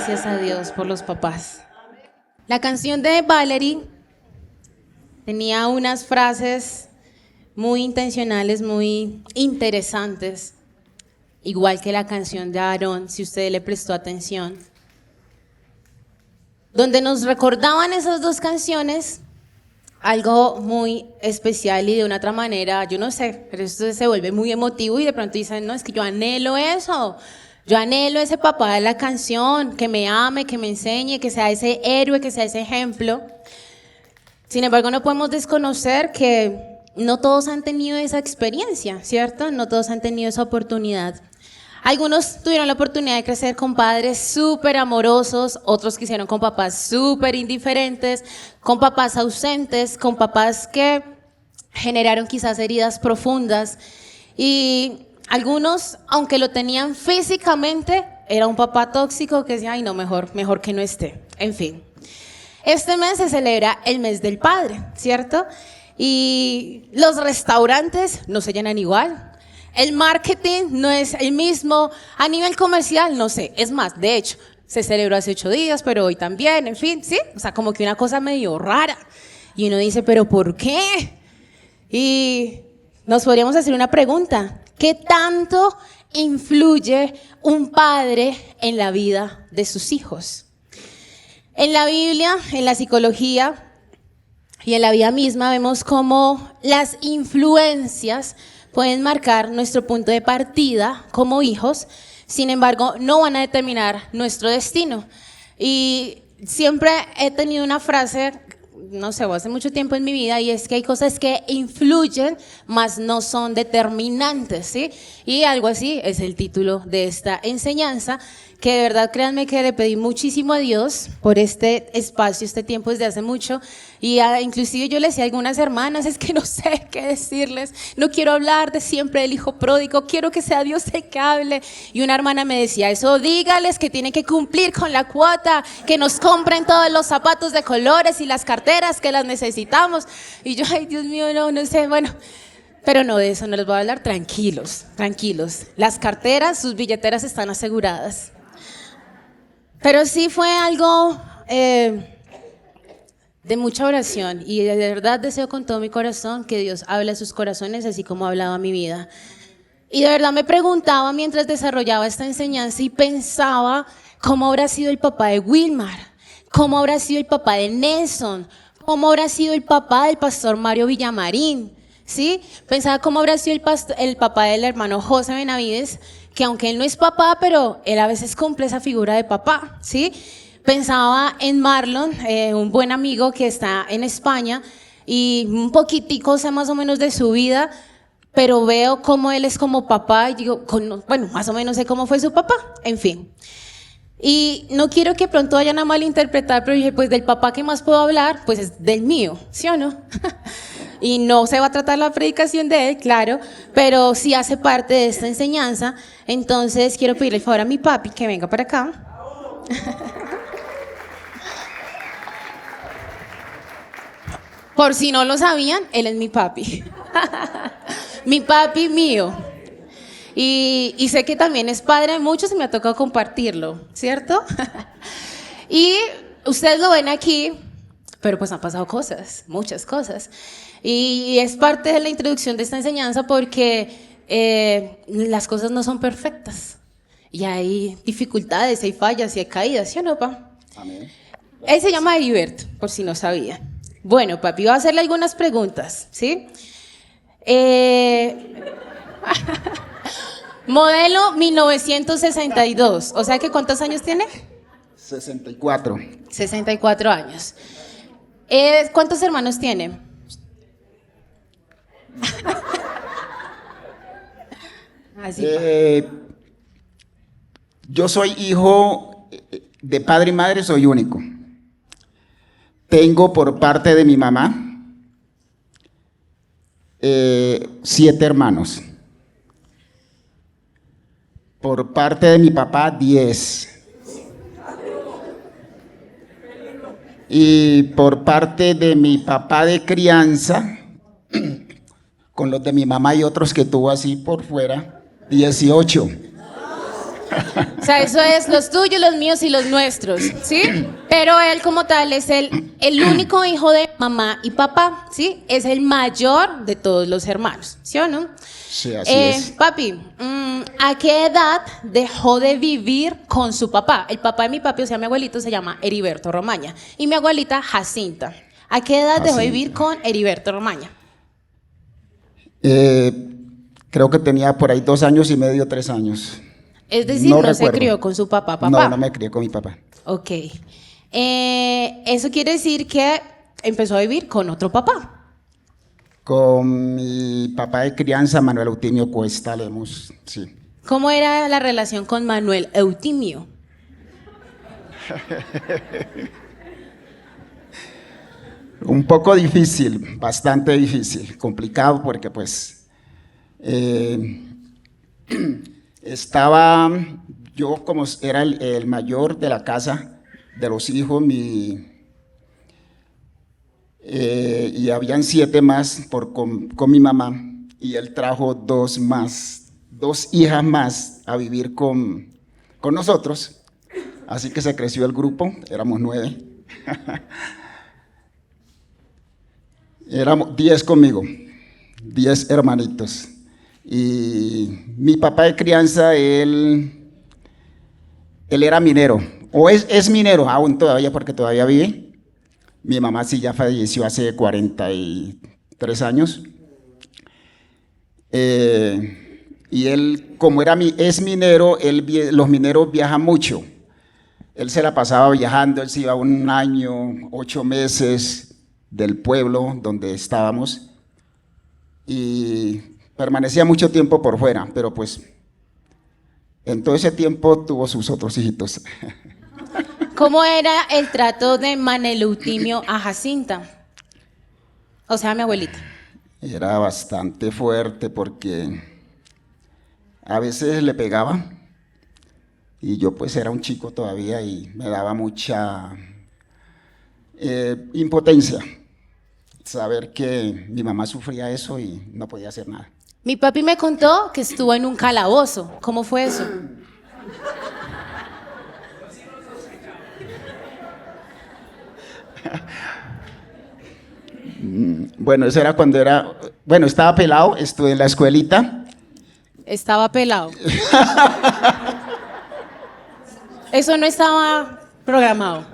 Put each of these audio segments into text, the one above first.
gracias a Dios por los papás. La canción de Valerie tenía unas frases muy intencionales, muy interesantes, igual que la canción de Aarón, si usted le prestó atención, donde nos recordaban esas dos canciones algo muy especial y de una otra manera, yo no sé, pero esto se vuelve muy emotivo y de pronto dicen, no, es que yo anhelo eso, yo anhelo ese papá de la canción, que me ame, que me enseñe, que sea ese héroe, que sea ese ejemplo. Sin embargo, no podemos desconocer que no todos han tenido esa experiencia, ¿cierto? No todos han tenido esa oportunidad. Algunos tuvieron la oportunidad de crecer con padres súper amorosos, otros crecieron con papás súper indiferentes, con papás ausentes, con papás que generaron quizás heridas profundas. Y algunos, aunque lo tenían físicamente, era un papá tóxico que decía, ay no, mejor que no esté. En fin, este mes se celebra el mes del padre, ¿cierto? Y los restaurantes no se llenan igual. El marketing no es el mismo, a nivel comercial, no sé, es más, de hecho, se celebró hace 8 días, pero hoy también, en fin, ¿sí? O sea, como que una cosa medio rara. Y uno dice, ¿pero por qué? Y nos podríamos hacer una pregunta, ¿qué tanto influye un padre en la vida de sus hijos? En la Biblia, en la psicología y en la vida misma vemos cómo las influencias pueden marcar nuestro punto de partida como hijos, sin embargo, no van a determinar nuestro destino. Y siempre he tenido una frase, no sé, hace mucho tiempo en mi vida, y es que hay cosas que influyen, mas no son determinantes, ¿sí? Y algo así es el título de esta enseñanza, que de verdad créanme que le pedí muchísimo a Dios por este espacio, este tiempo desde hace mucho, y inclusive yo le decía a algunas hermanas, es que no sé qué decirles, no quiero hablar de siempre del hijo pródigo, quiero que sea Dios el que hable. Y una hermana me decía, eso dígales que tienen que cumplir con la cuota, que nos compren todos los zapatos de colores y las carteras que las necesitamos. Y yo, ay Dios mío, no sé, bueno, pero no, de eso no les voy a hablar, tranquilos, las carteras, sus billeteras están aseguradas. Pero sí fue algo de mucha oración y de verdad deseo con todo mi corazón que Dios hable a sus corazones así como ha hablado a mi vida. Y de verdad me preguntaba mientras desarrollaba esta enseñanza y pensaba cómo habrá sido el papá de Wilmar, cómo habrá sido el papá de Nelson, cómo habrá sido el papá del pastor Mario Villamarín, ¿sí? Pensaba cómo habrá sido el papá del hermano José Benavides, que aunque él no es papá, pero él a veces cumple esa figura de papá, ¿sí? Pensaba en Marlon, un buen amigo que está en España, y un poquitico sé más o menos de su vida, pero veo cómo él es como papá, y digo, bueno, más o menos sé cómo fue su papá, en fin. Y no quiero que pronto vayan a malinterpretar, pero dije, pues del papá que más puedo hablar, pues es del mío, ¿sí o no? Y no se va a tratar la predicación de él, claro, pero sí hace parte de esta enseñanza. Entonces quiero pedirle el favor a mi papi que venga para acá. Por si no lo sabían, él es mi papi. Mi papi mío. Y sé que también es padre de muchos y me ha tocado compartirlo, ¿cierto? Y ustedes lo ven aquí, pero pues han pasado cosas, muchas cosas. Y es parte de la introducción de esta enseñanza porque las cosas no son perfectas. Y hay dificultades, hay fallas y hay caídas, ¿sí o no, pa? Amén. Él se llama Heriberto, por si no sabía. Bueno, papi, voy a hacerle algunas preguntas, ¿sí? Modelo 1962, o sea que ¿cuántos años tiene? 64. 64 años. ¿Cuántos hermanos tiene? Así Yo soy hijo de padre y madre, soy único. Tengo por parte de mi mamá 7 hermanos. Por parte de mi papá 10. Y por parte de mi papá de crianza, con los de mi mamá y otros que tuvo así por fuera, 18. O sea, eso es los tuyos, los míos y los nuestros, ¿sí? Pero él como tal es el único hijo de mamá y papá, ¿sí? Es el mayor de todos los hermanos, ¿sí o no? Sí, así es. Papi, ¿a qué edad dejó de vivir con su papá? El papá de mi papi, o sea, mi abuelito se llama Heriberto Romaña y mi abuelita Jacinta. ¿A qué edad dejó de vivir con Heriberto Romaña? Creo que tenía por ahí 2 años y medio, 3 años. Es decir, No no se recuerdo. crió con su papá. No, no me crié con mi papá. Ok. Eso quiere decir que empezó a vivir con otro papá. Con mi papá de crianza, Manuel Eutimio Cuesta Lemos, sí. ¿Cómo era la relación con Manuel Eutimio? Un poco difícil, bastante difícil, complicado porque pues estaba, yo como era el mayor de la casa, de los hijos, y habían 7 más con mi mamá, y él trajo 2 hijas más a vivir con nosotros, así que se creció el grupo, éramos 9. Éramos 10 conmigo, 10 hermanitos. Y mi papá de crianza, él era minero, o es minero aún todavía porque todavía vive. Mi mamá sí ya falleció hace 43 años. Y él, como es minero, los mineros viajan mucho. Él se la pasaba viajando, él se iba 1 año, 8 meses del pueblo donde estábamos y permanecía mucho tiempo por fuera, pero pues en todo ese tiempo tuvo sus otros hijitos. ¿Cómo era el trato de Manuel Eutimio a Jacinta? O sea, mi abuelita. Era bastante fuerte porque a veces le pegaba y yo pues era un chico todavía y me daba mucha impotencia saber que mi mamá sufría eso y no podía hacer nada. Mi papi me contó que estuvo en un calabozo. ¿Cómo fue eso? Bueno, eso era cuando estaba pelado, estuve en la escuelita. Estaba pelado. Eso no estaba programado.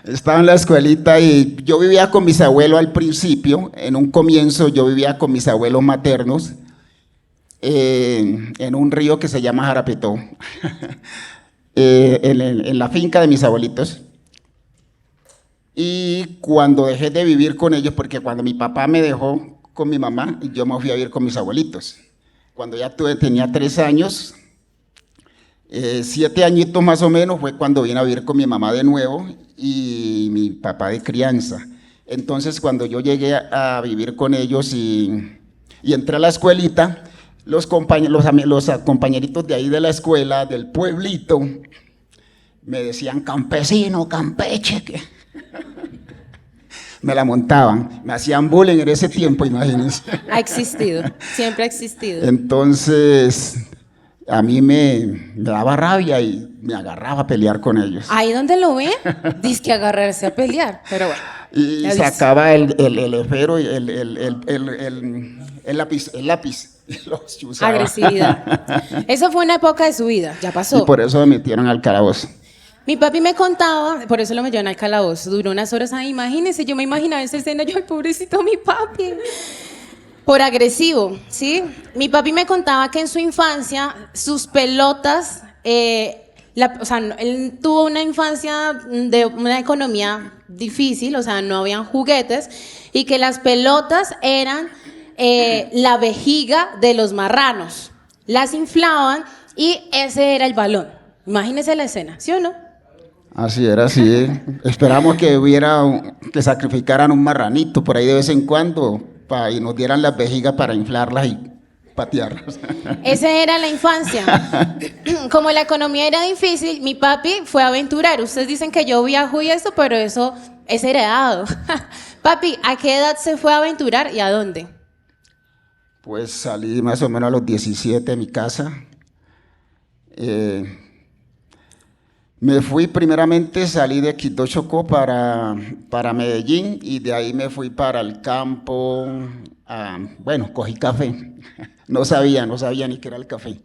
Estaba en la escuelita y yo vivía con mis abuelos al principio. En un comienzo yo vivía con mis abuelos maternos en un río que se llama Jarapetó, en la finca de mis abuelitos. Y cuando dejé de vivir con ellos, porque cuando mi papá me dejó con mi mamá, yo me fui a vivir con mis abuelitos. Cuando ya tenía 3 años, 7 añitos más o menos, fue cuando vine a vivir con mi mamá de nuevo y mi papá de crianza. Entonces, cuando yo llegué a vivir con ellos y entré a la escuelita, los compañeritos de ahí de la escuela, del pueblito, me decían campesino, campeche, que me la montaban, me hacían bullying en ese tiempo, imagínense. Ha existido, siempre ha existido. Entonces, a mí me daba rabia y me agarraba a pelear con ellos. Ahí donde lo ven, dice que agarrarse a pelear, pero bueno. Y sacaba el esfero y el lápiz. Los usaba. Agresividad. Eso fue una época de su vida, ya pasó. Y por eso me metieron al calabozo. Mi papi me contaba, por eso lo metieron al calabozo, duró unas horas ahí, imagínense, yo me imaginaba esa escena, yo, ay, pobrecito mi papi, por agresivo, ¿sí? Mi papi me contaba que en su infancia, sus pelotas, o sea, él tuvo una infancia de una economía difícil, o sea, no habían juguetes, y que las pelotas eran la vejiga de los marranos, las inflaban y ese era el balón. Imagínense la escena, ¿sí o no? Así era, así. Esperamos que sacrificaran un marranito por ahí de vez en cuando y nos dieran las vejigas para inflarlas y patearlas. Esa era la infancia. Como la economía era difícil, mi papi fue aventurero. Ustedes dicen que yo viajo y eso, pero eso es heredado. Papi, ¿a qué edad se fue a aventurar y a dónde? Pues salí más o menos a los 17 de mi casa. Me fui primeramente, salí de Quibdó Chocó para Medellín y de ahí me fui para el campo. Bueno, cogí café. No sabía ni qué era el café.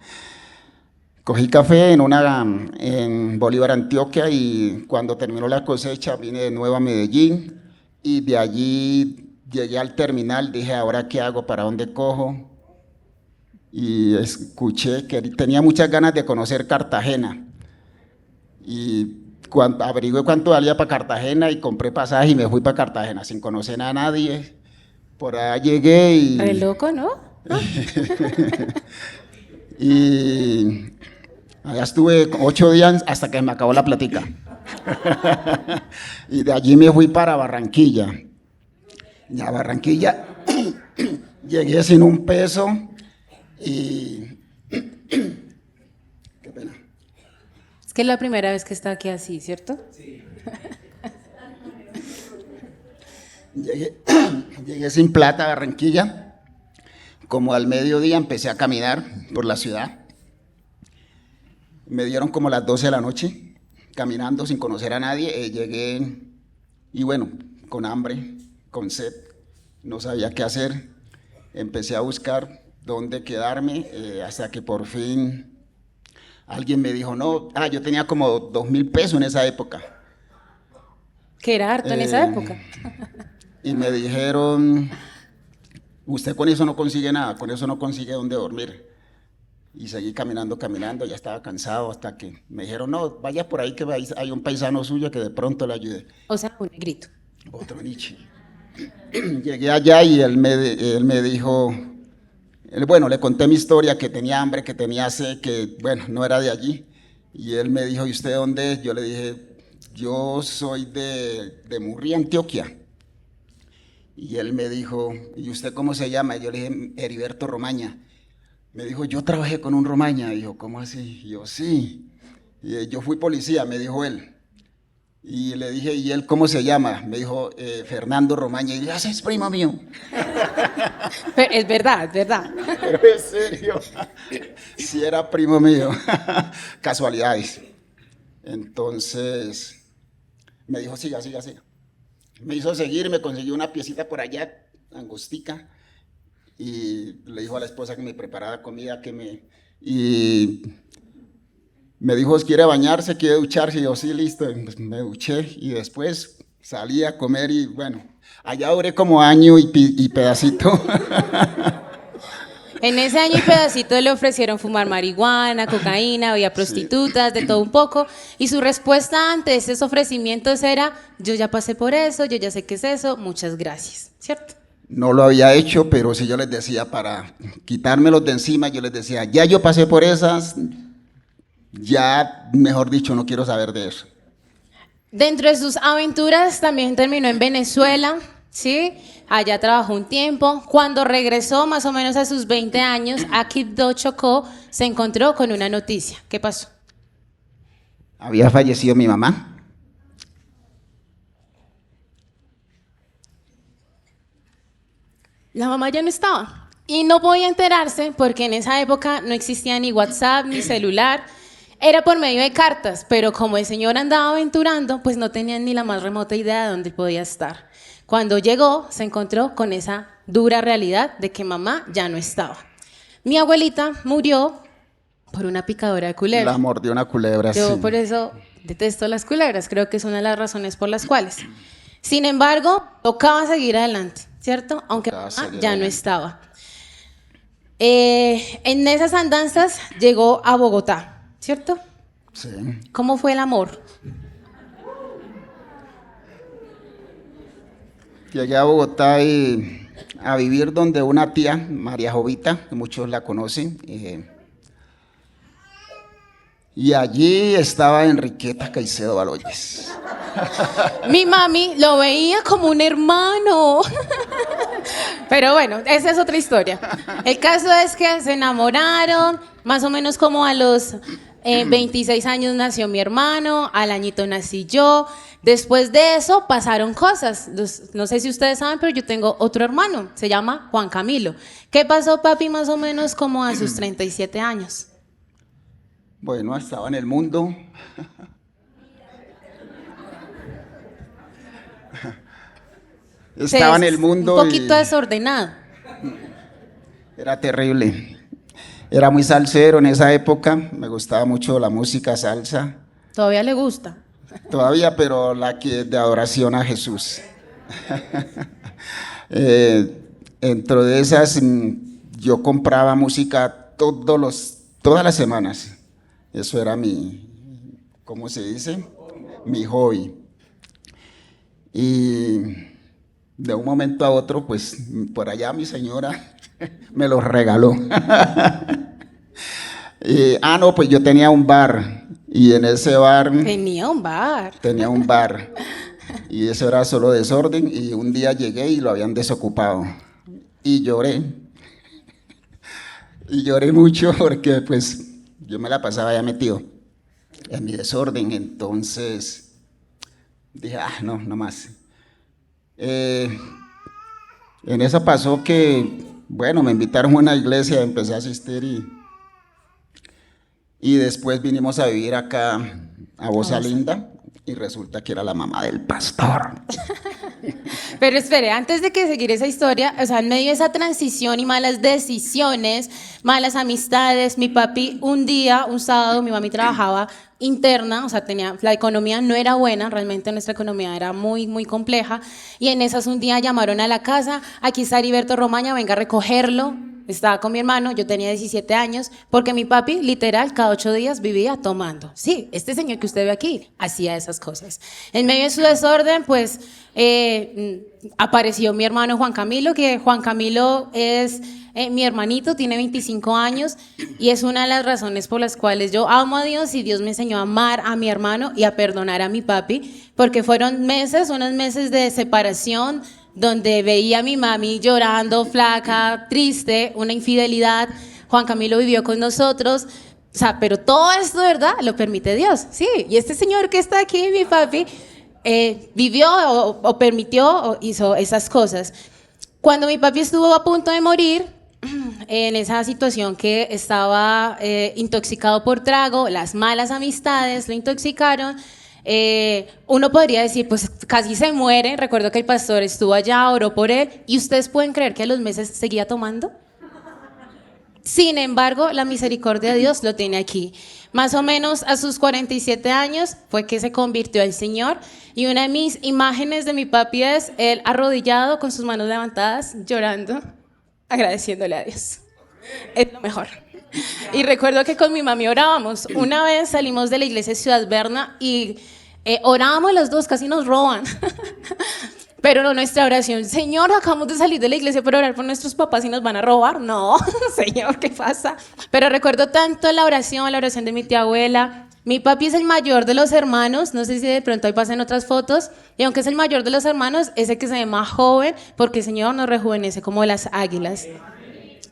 Cogí café en Bolívar, Antioquia, y cuando terminó la cosecha vine de nuevo a Medellín y de allí llegué al terminal, dije, ¿ahora qué hago? ¿Para dónde cojo? Y escuché que tenía muchas ganas de conocer Cartagena. Y averigué cuánto valía para Cartagena y compré pasaje y me fui para Cartagena sin conocer a nadie. Por allá llegué y... Re loco, ¿no? Y allá estuve 8 días hasta que me acabó la platica. Y de allí me fui para Barranquilla. Y a Barranquilla llegué sin un peso y... Qué pena. Es que es la primera vez que está aquí así, ¿cierto? Sí. Llegué sin plata a Barranquilla. Como al mediodía empecé a caminar por la ciudad. Me dieron como las 12 de la noche, caminando sin conocer a nadie. Llegué y bueno, con hambre, con sed, no sabía qué hacer. Empecé a buscar dónde quedarme hasta que por fin alguien me dijo, no, yo tenía como 2.000 pesos en esa época. Que era harto en esa época. Y me dijeron, usted con eso no consigue nada, con eso no consigue dónde dormir. Y seguí caminando, ya estaba cansado hasta que me dijeron, no, vaya por ahí que hay un paisano suyo que de pronto le ayude. O sea, un negrito. Otro Nietzsche. Llegué allá y él me dijo, bueno, le conté mi historia, que tenía hambre, que tenía sed, que bueno, no era de allí. Y él me dijo, ¿y usted dónde es? Yo le dije, yo soy de Murrí, Antioquia. Y él me dijo, ¿y usted cómo se llama? Yo le dije, Heriberto Romaña. Me dijo, yo trabajé con un Romaña. Y yo, ¿cómo así? Y yo, sí. Y yo fui policía, me dijo él. Y le dije, ¿y él cómo se llama? Me dijo, Fernando Romaña. Y yo, ese es primo mío. Pero es verdad, es verdad. Pero en serio, sí era primo mío. Casualidades. Entonces, me dijo, siga. Me hizo seguir, me consiguió una piecita por allá, angostica, y le dijo a la esposa que me preparara comida, y me dijo, ¿quiere bañarse, quiere ducharse? Y yo, sí, listo, pues me duché, y después salí a comer, y bueno, allá duré como año y pedacito. En ese año y pedacito le ofrecieron fumar marihuana, cocaína, había prostitutas, de todo un poco, y su respuesta ante esos ofrecimientos era, yo ya pasé por eso, yo ya sé qué es eso, muchas gracias, ¿cierto? No lo había hecho, pero si yo les decía, para quitármelos de encima, yo les decía, ya yo pasé por esas, ya, mejor dicho, no quiero saber de eso. Dentro de sus aventuras también terminó en Venezuela, ¿sí? Allá trabajó un tiempo. Cuando regresó, más o menos a sus 20 años, a Quibdó Chocó, se encontró con una noticia. ¿Qué pasó? Había fallecido mi mamá. La mamá ya no estaba. Y no podía enterarse porque en esa época no existía ni WhatsApp ni celular. Era por medio de cartas, pero como el señor andaba aventurando, pues no tenían ni la más remota idea de dónde podía estar. Cuando llegó, se encontró con esa dura realidad de que mamá ya no estaba. Mi abuelita murió por una picadura de culebra. La mordió una culebra, Yo sí. por eso detesto las culebras, creo que es una de las razones por las cuales. Sin embargo, tocaba seguir adelante, ¿cierto? Aunque mamá ya no estaba. En esas andanzas llegó a Bogotá, ¿cierto? Sí. ¿Cómo fue el amor? Llegué a Bogotá a vivir donde una tía, María Jovita, que muchos la conocen, y allí estaba Enriqueta Caicedo Baloyes. Mi mami lo veía como un hermano. Pero bueno, esa es otra historia. El caso es que se enamoraron, más o menos como a los 26 años nació mi hermano, al añito nací yo. Después de eso pasaron cosas. No sé si ustedes saben, pero yo tengo otro hermano, se llama Juan Camilo. ¿Qué pasó, papi, más o menos como a sus 37 años? Bueno, estaba en el mundo. Estaba en el mundo un poquito desordenado. era terrible. Era muy salsero en esa época, me gustaba mucho la música salsa. Todavía le gusta. Todavía, pero la que es de adoración a Jesús. Dentro de esas, yo compraba música todas las semanas. Eso era ¿cómo se dice? Mi hobby. Y de un momento a otro, pues por allá mi señora me los regaló. No, pues yo tenía un bar y en ese bar... Tenía un bar. Tenía un bar y eso era solo desorden y un día llegué y lo habían desocupado y lloré. Y lloré mucho porque pues yo me la pasaba ya metido en mi desorden, entonces dije, no más. En eso pasó que, bueno, me invitaron a una iglesia, empecé a asistir y después vinimos a vivir acá a Bosa Linda y resulta que era la mamá del pastor. Pero espere, antes de que seguir esa historia, o sea, en medio de esa transición y malas decisiones, malas amistades, mi papi un día, un sábado, mi mami trabajaba interna, o sea, la economía no era buena, realmente nuestra economía era muy, muy compleja, y en esas un día llamaron a la casa, aquí está Heriberto Romaña, venga a recogerlo. Estaba con mi hermano, yo tenía 17 años, porque mi papi, literal, cada 8 días vivía tomando. Sí, este señor que usted ve aquí hacía esas cosas. En medio de su desorden, pues, apareció mi hermano Juan Camilo, que Juan Camilo es mi hermanito, tiene 25 años, y es una de las razones por las cuales yo amo a Dios y Dios me enseñó a amar a mi hermano y a perdonar a mi papi, porque fueron unos meses de separación, donde veía a mi mami llorando, flaca, triste, una infidelidad. Juan Camilo vivió con nosotros, o sea, pero todo esto, ¿verdad?, lo permite Dios, sí. Y este señor que está aquí, mi papi, vivió o permitió o hizo esas cosas. Cuando mi papi estuvo a punto de morir, en esa situación que estaba intoxicado por trago, las malas amistades lo intoxicaron. Uno podría decir, pues casi se muere. Recuerdo que el pastor estuvo allá, oró por él, y ustedes pueden creer que a los meses seguía tomando. Sin embargo, la misericordia de Dios lo tiene aquí. Más o menos a sus 47 años fue que se convirtió al Señor, y una de mis imágenes de mi papi es él arrodillado con sus manos levantadas, llorando, agradeciéndole a Dios. Es lo mejor. Y recuerdo que con mi mami orábamos. Una vez salimos de la iglesia de Ciudad Berna y orábamos los dos, casi nos roban. Pero nuestra oración, Señor, acabamos de salir de la iglesia para orar por nuestros papás y nos van a robar. No, Señor, ¿qué pasa? Pero recuerdo tanto la oración de mi tía abuela. Mi papi es el mayor de los hermanos, no sé si de pronto ahí pasan otras fotos, y aunque es el mayor de los hermanos, es el que se ve más joven, porque el Señor nos rejuvenece como las águilas.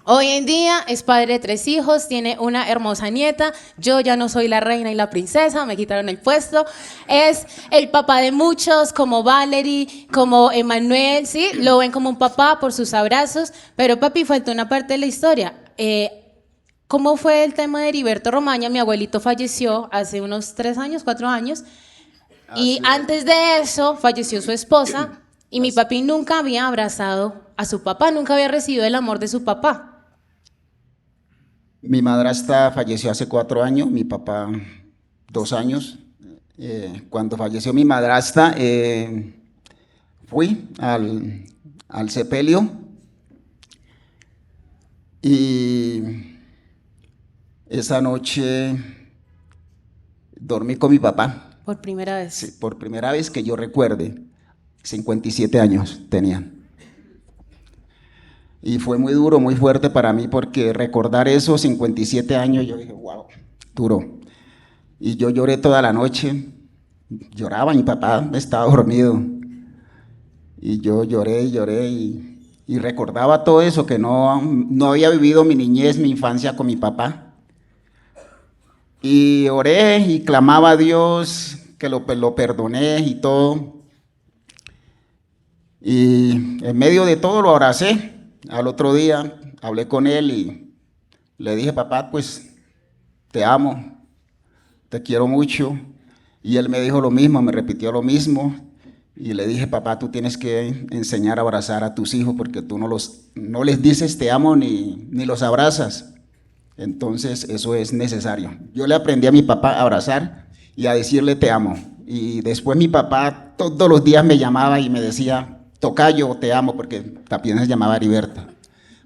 Hoy en día es padre de 3 hijos, tiene una hermosa nieta. Yo ya no soy la reina y la princesa, me quitaron el puesto. Es el papá de muchos, como Valerie, como Emanuel, ¿sí? Lo ven como un papá por sus abrazos. Pero papi, falta una parte de la historia. ¿Cómo fue el tema de Heriberto Romaña? Mi abuelito falleció hace unos 3 años, 4 años. Y antes de eso falleció su esposa. Y mi papi nunca había abrazado a su papá, nunca había recibido el amor de su papá. Mi madrastra falleció hace 4 años, mi papá 2 años. Cuando falleció mi madrastra, fui al sepelio y esa noche dormí con mi papá. Por primera vez. Sí, por primera vez que yo recuerde. 57 años tenía. Y fue muy duro, muy fuerte para mí, porque recordar esos 57 años, yo dije, wow, duro. Y yo lloré toda la noche, lloraba, mi papá estaba dormido. Y yo lloré y recordaba todo eso, que no había vivido mi niñez, mi infancia con mi papá. Y oré y clamaba a Dios que lo perdoné y todo. Y en medio de todo lo abracé. Al otro día hablé con él y le dije, papá, pues te amo, te quiero mucho. Y él me dijo lo mismo, me repitió lo mismo. Y le dije, papá, tú tienes que enseñar a abrazar a tus hijos porque tú no les dices te amo ni los abrazas. Entonces eso es necesario. Yo le aprendí a mi papá a abrazar y a decirle te amo. Y después mi papá todos los días me llamaba y me decía, tocayo, te amo, porque también se llamaba Heriberto.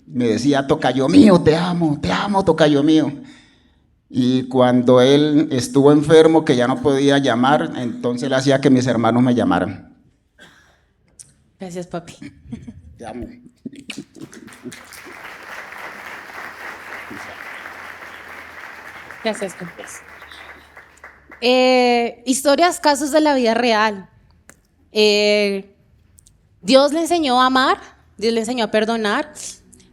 Me decía, tocayo mío, te amo, tocayo mío. Y cuando él estuvo enfermo, que ya no podía llamar, entonces él hacía que mis hermanos me llamaran. Gracias, papi. Te amo. Gracias, papi. Historias, casos de la vida real. Dios le enseñó a amar, Dios le enseñó a perdonar,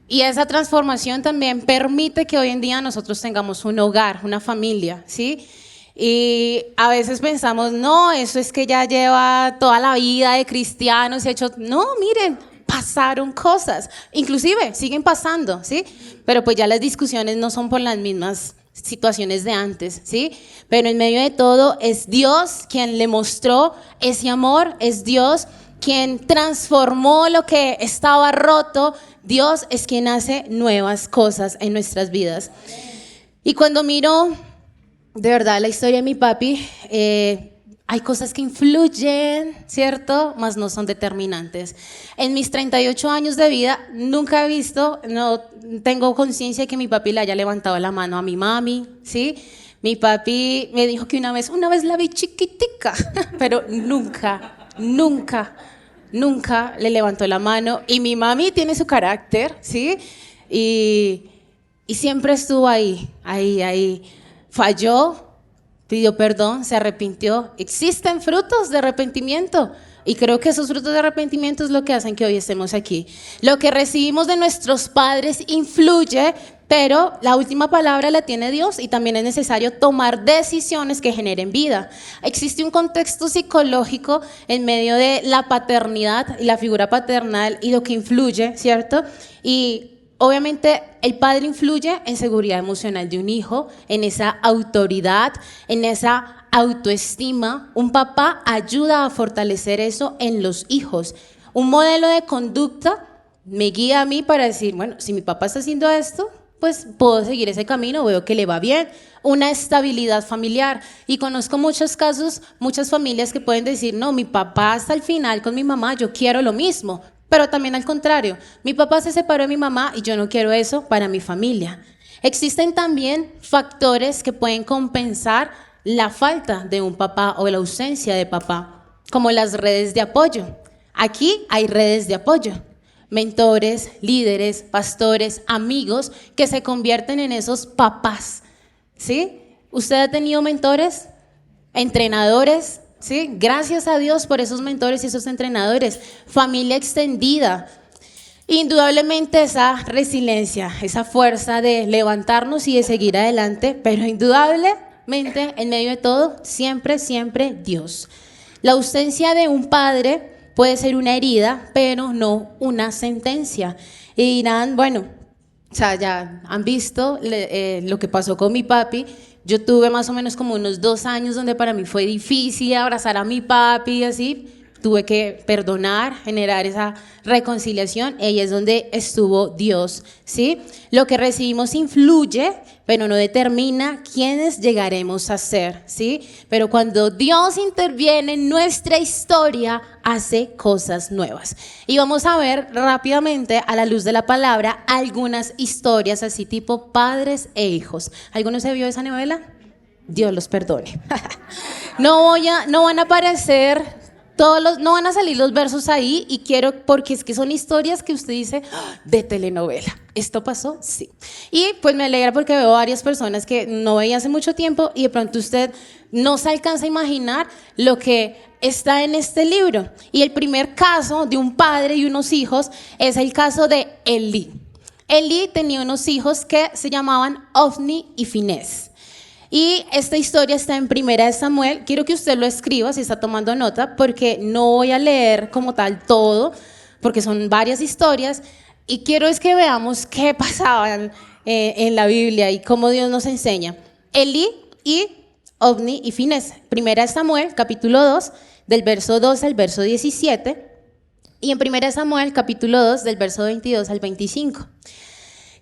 y esa transformación también permite que hoy en día nosotros tengamos un hogar, una familia, ¿sí? Y a veces pensamos, no, eso es que ya lleva toda la vida de cristianos y hecho, no, miren, pasaron cosas, inclusive siguen pasando, ¿sí? Pero pues ya las discusiones no son por las mismas situaciones de antes, ¿sí? Pero en medio de todo es Dios quien le mostró ese amor, es Dios quien transformó lo que estaba roto. Dios es quien hace nuevas cosas en nuestras vidas. Y cuando miro de verdad la historia de mi papi, hay cosas que influyen, ¿cierto? Mas no son determinantes. En mis 38 años de vida nunca he visto, no tengo conciencia de que mi papi le haya levantado la mano a mi mami, ¿sí? Mi papi me dijo que una vez la vi chiquitica, pero nunca le levantó la mano. Y mi mami tiene su carácter, ¿sí? Y siempre estuvo ahí. Falló, pidió perdón, se arrepintió. Existen frutos de arrepentimiento. Y creo que esos frutos de arrepentimiento es lo que hacen que hoy estemos aquí. Lo que recibimos de nuestros padres influye, pero la última palabra la tiene Dios y también es necesario tomar decisiones que generen vida. Existe un contexto psicológico en medio de la paternidad y la figura paternal y lo que influye, ¿cierto? Y obviamente el padre influye en seguridad emocional de un hijo, en esa autoridad, en esa autoestima. Un papá ayuda a fortalecer eso en los hijos. Un modelo de conducta me guía a mí para decir, bueno, si mi papá está haciendo esto, pues puedo seguir ese camino, veo que le va bien. Una estabilidad familiar. Y conozco muchos casos, muchas familias que pueden decir, no, mi papá hasta el final con mi mamá, yo quiero lo mismo. Pero también al contrario, mi papá se separó de mi mamá y yo no quiero eso para mi familia. Existen también factores que pueden compensar la falta de un papá o la ausencia de papá, como las redes de apoyo. Aquí hay redes de apoyo, mentores, líderes, pastores, amigos que se convierten en esos papás, ¿sí? ¿Usted ha tenido mentores, entrenadores? ¿Sí? Gracias a Dios por esos mentores y esos entrenadores. Familia extendida. Indudablemente esa resiliencia, esa fuerza de levantarnos y de seguir adelante, pero indudablemente en medio de todo, siempre Dios. La ausencia de un padre puede ser una herida, pero no una sentencia. Y dirán, bueno, o sea, ya han visto lo que pasó con mi papi. Yo tuve más o menos como unos 2 años donde para mí fue difícil abrazar a mi papi y así. Tuve que perdonar, generar esa reconciliación. Ahí es donde estuvo Dios, ¿sí? Lo que recibimos influye, pero no determina quiénes llegaremos a ser, ¿sí? Pero cuando Dios interviene en nuestra historia, hace cosas nuevas. Y vamos a ver rápidamente, a la luz de la palabra, algunas historias así tipo padres e hijos. ¿Alguno se vio esa novela? Dios los perdone. No van a aparecer no van a salir los versos ahí y porque es que son historias que usted dice de telenovela. ¿Esto pasó? Sí. Y pues me alegra porque veo varias personas que no veía hace mucho tiempo y de pronto usted no se alcanza a imaginar lo que está en este libro. Y el primer caso de un padre y unos hijos es el caso de Elí. Elí tenía unos hijos que se llamaban Ofni y Finés. Y esta historia está en Primera de Samuel. Quiero que usted lo escriba si está tomando nota, porque no voy a leer como tal todo, porque son varias historias. Y quiero es que veamos qué pasaban en la Biblia y cómo Dios nos enseña. Elí y Ofni y Finés. Primera de Samuel, capítulo 2, del verso 12 al verso 17. Y en Primera de Samuel, capítulo 2, del verso 22 al 25.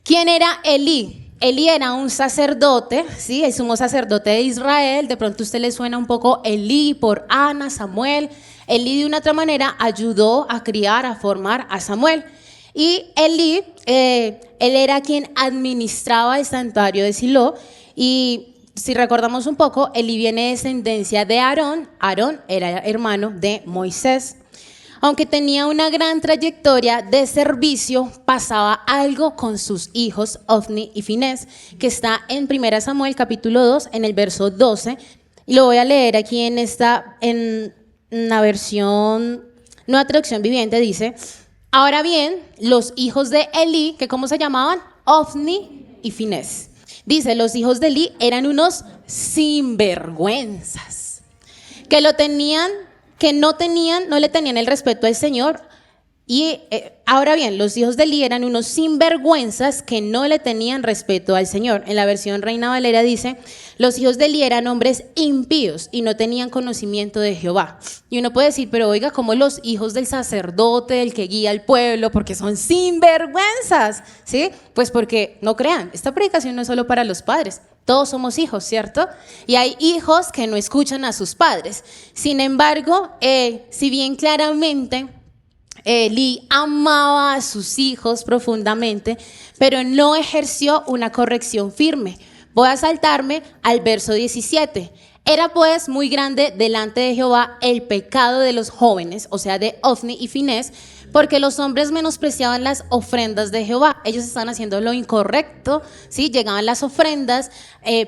¿Quién era Elí? Elí era un sacerdote, ¿sí? El sumo sacerdote de Israel. De pronto a usted le suena un poco Elí por Ana, Samuel. Elí de una otra manera ayudó a criar, a formar a Samuel. Y Elí, él era quien administraba el santuario de Silo. Y si recordamos un poco, Elí viene de descendencia de Aarón. Aarón era hermano de Moisés. Aunque tenía una gran trayectoria de servicio, pasaba algo con sus hijos Ofni y Finés, que está en 1 Samuel capítulo 2, en el verso 12. Y lo voy a leer aquí en la versión, Nueva Traducción Viviente, dice: ahora bien, los hijos de Elí, que ¿cómo se llamaban? Ofni y Finés. Dice, los hijos de Elí eran unos sinvergüenzas, que no le tenían el respeto al Señor. Y ahora bien, los hijos de Elí eran unos sinvergüenzas que no le tenían respeto al Señor. En la versión Reina Valera dice, los hijos de Elí eran hombres impíos y no tenían conocimiento de Jehová. Y uno puede decir, pero oiga, ¿cómo los hijos del sacerdote, el que guía al pueblo, porque son sinvergüenzas? ¿Sí? Pues porque, no crean, esta predicación no es solo para los padres. Todos somos hijos, ¿cierto? Y hay hijos que no escuchan a sus padres. Sin embargo, si bien claramente Elí amaba a sus hijos profundamente, pero no ejerció una corrección firme. Voy a saltarme al verso 17. Era pues muy grande delante de Jehová el pecado de los jóvenes, o sea, de Ofni y Finés, porque los hombres menospreciaban las ofrendas de Jehová. Ellos estaban haciendo lo incorrecto, ¿sí? Llegaban las ofrendas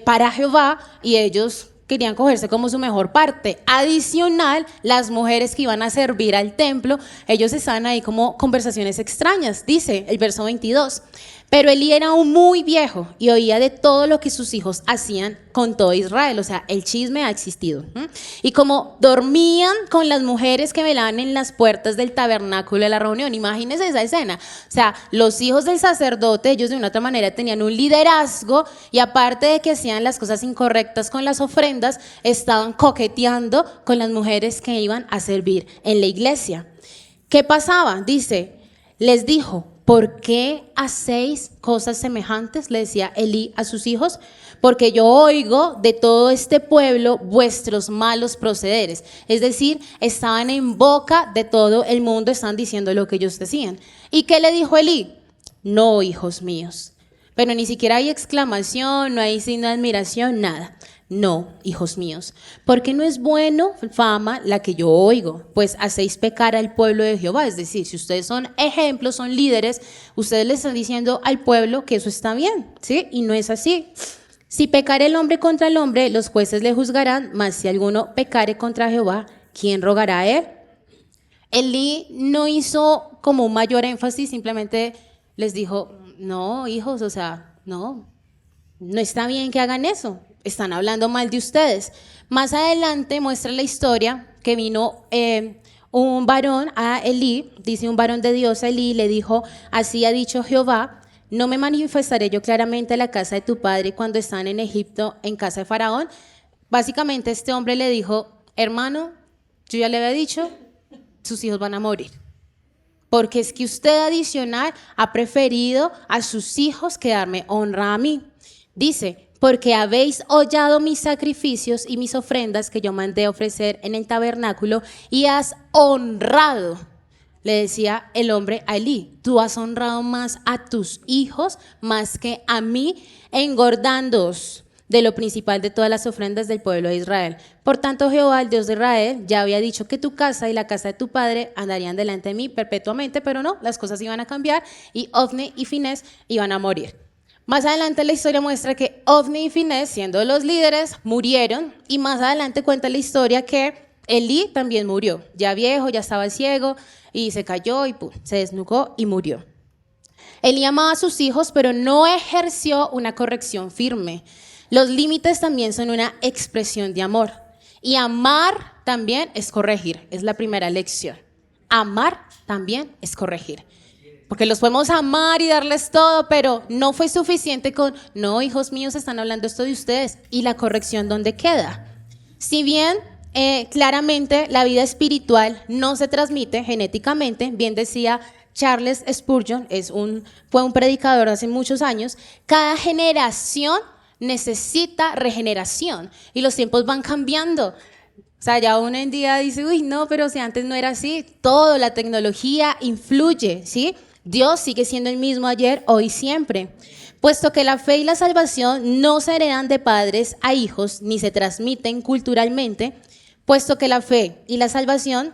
para Jehová y ellos querían cogerse como su mejor parte. Adicional, las mujeres que iban a servir al templo, ellos estaban ahí como conversaciones extrañas. Dice el verso 22. Pero Elí era aún muy viejo y oía de todo lo que sus hijos hacían con todo Israel. O sea, el chisme ha existido. Y como dormían con las mujeres que velaban en las puertas del tabernáculo de la reunión, imagínense esa escena. O sea, los hijos del sacerdote, ellos de una otra manera tenían un liderazgo y aparte de que hacían las cosas incorrectas con las ofrendas, estaban coqueteando con las mujeres que iban a servir en la iglesia. ¿Qué pasaba? Dice, les dijo, ¿por qué hacéis cosas semejantes? Le decía Elí a sus hijos, porque yo oigo de todo este pueblo vuestros malos procederes. Es decir, estaban en boca de todo el mundo, están diciendo lo que ellos decían. ¿Y qué le dijo Elí? No, hijos míos. Pero ni siquiera hay exclamación, no hay signo de admiración, nada. No, hijos míos, porque no es bueno fama la que yo oigo, pues hacéis pecar al pueblo de Jehová. Es decir, si ustedes son ejemplos, son líderes, ustedes le están diciendo al pueblo que eso está bien, ¿sí? Y no es así. Si pecare el hombre contra el hombre, los jueces le juzgarán, mas si alguno pecare contra Jehová, ¿quién rogará a él? Elí no hizo como un mayor énfasis, simplemente les dijo, no, hijos, o sea, no está bien que hagan eso. Están hablando mal de ustedes. Más adelante muestra la historia que vino un varón a Elí, dice un varón de Dios a Elí, le dijo, así ha dicho Jehová, no me manifestaré yo claramente a la casa de tu padre cuando están en Egipto, en casa de Faraón. Básicamente este hombre le dijo, hermano, yo ya le había dicho, sus hijos van a morir. Porque es que usted adicional ha preferido a sus hijos que darme honra a mí. Dice, porque habéis hollado mis sacrificios y mis ofrendas que yo mandé ofrecer en el tabernáculo y has honrado, le decía el hombre a Elí, tú has honrado más a tus hijos más que a mí, engordándoos de lo principal de todas las ofrendas del pueblo de Israel. Por tanto, Jehová, el Dios de Israel, ya había dicho que tu casa y la casa de tu padre andarían delante de mí perpetuamente, pero no, las cosas iban a cambiar y Ofni y Finés iban a morir. Más adelante la historia muestra que Ofni y Finés, siendo los líderes, murieron y más adelante cuenta la historia que Elí también murió, ya viejo, ya estaba ciego y se cayó y pum, se desnucó y murió. Elí amaba a sus hijos, pero no ejerció una corrección firme. Los límites también son una expresión de amor. Y amar también es corregir, es la primera lección. Amar también es corregir. Porque los podemos amar y darles todo, pero no fue suficiente con, no, hijos míos, están hablando esto de ustedes. ¿Y la corrección dónde queda? Si bien claramente la vida espiritual no se transmite genéticamente, bien decía Charles Spurgeon, fue un predicador hace muchos años, cada generación necesita regeneración y los tiempos van cambiando. O sea, ya uno en día dice, uy, no, pero si antes no era así, todo, la tecnología influye, ¿sí? Dios sigue siendo el mismo ayer, hoy, siempre. Puesto que la fe y la salvación no se heredan de padres a hijos, ni se transmiten culturalmente, puesto que la fe y la salvación,